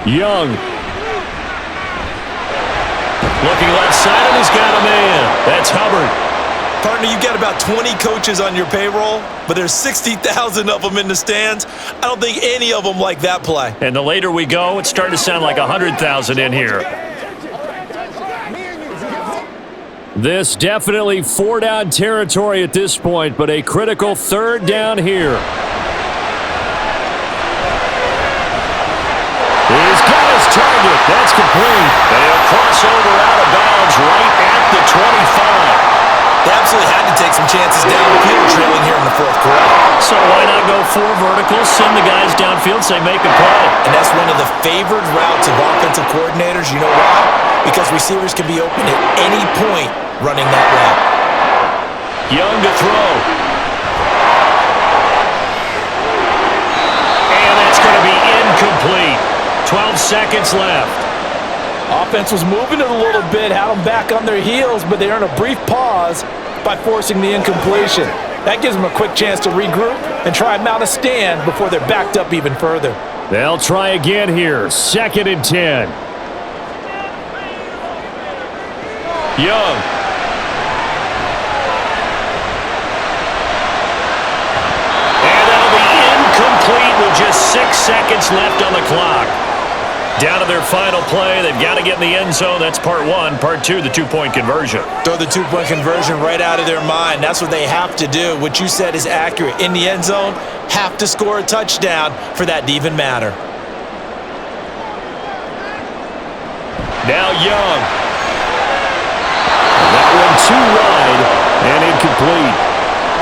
Young. Looking left side, and he's got a man. That's Hubbard. Partner, you've got about 20 coaches on your payroll, but there's 60,000 of them in the stands. I don't think any of them like that play. And the later we go, it's starting to sound like 100,000 in here. This definitely 4-down territory at this point, but a critical 3rd down here. He's got his target. That's complete. And he'll cross over out of bounds right at the 25. They absolutely had to take some chances downfield trailing here in the 4th quarter. So why not go 4 verticals, send the guys downfield, say make a play. And that's one of the favored routes of offensive coordinators. You know why? Because receivers can be open at any point running that route. Young to throw. And that's going to be incomplete. 12 seconds left. Offense was moving it a little bit, had them back on their heels, but they earned a brief pause. by forcing the incompletion. That gives them a quick chance to regroup and try and mount a stand before they're backed up even further. They'll try again here. 2nd and 10. Young. And that'll be incomplete with just 6 seconds left on the clock. Down to their final play. They've got to get in the end zone. That's part 1. Part 2, the 2-point conversion. Throw the 2-point conversion right out of their mind. That's what they have to do. What you said is accurate. In the end zone, have to score a touchdown for that to even matter. Now Young. That one too wide and incomplete.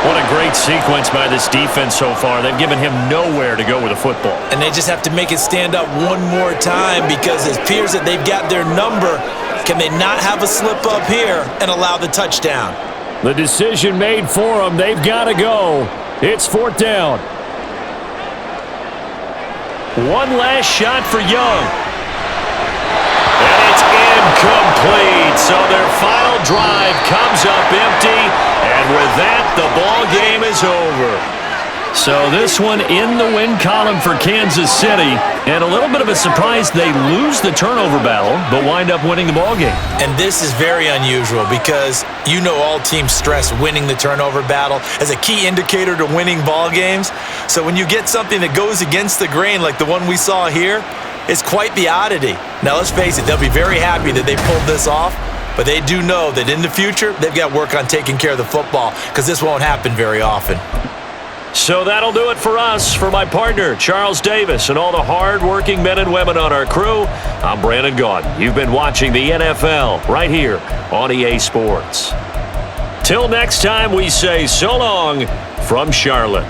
What a great sequence by this defense so far. They've given him nowhere to go with the football. And they just have to make it stand up one more time because it appears that they've got their number. Can they not have a slip up here and allow the touchdown? The decision made for them. They've got to go. It's 4th down. One last shot for Young. And it's incomplete. So their final drive comes up empty. And with that, the ball game is over. So this one in the win column for Kansas City. And a little bit of a surprise, they lose the turnover battle, but wind up winning the ball game. And this is very unusual because you know all teams stress winning the turnover battle as a key indicator to winning ball games. So when you get something that goes against the grain like the one we saw here, it's quite the oddity. Now let's face it, they'll be very happy that they pulled this off. But they do know that in the future, they've got work on taking care of the football because this won't happen very often. So that'll do it for us. For my partner, Charles Davis, and all the hard-working men and women on our crew, I'm Brandon Gaudin. You've been watching the NFL right here on EA Sports. Till next time, we say so long from Charlotte.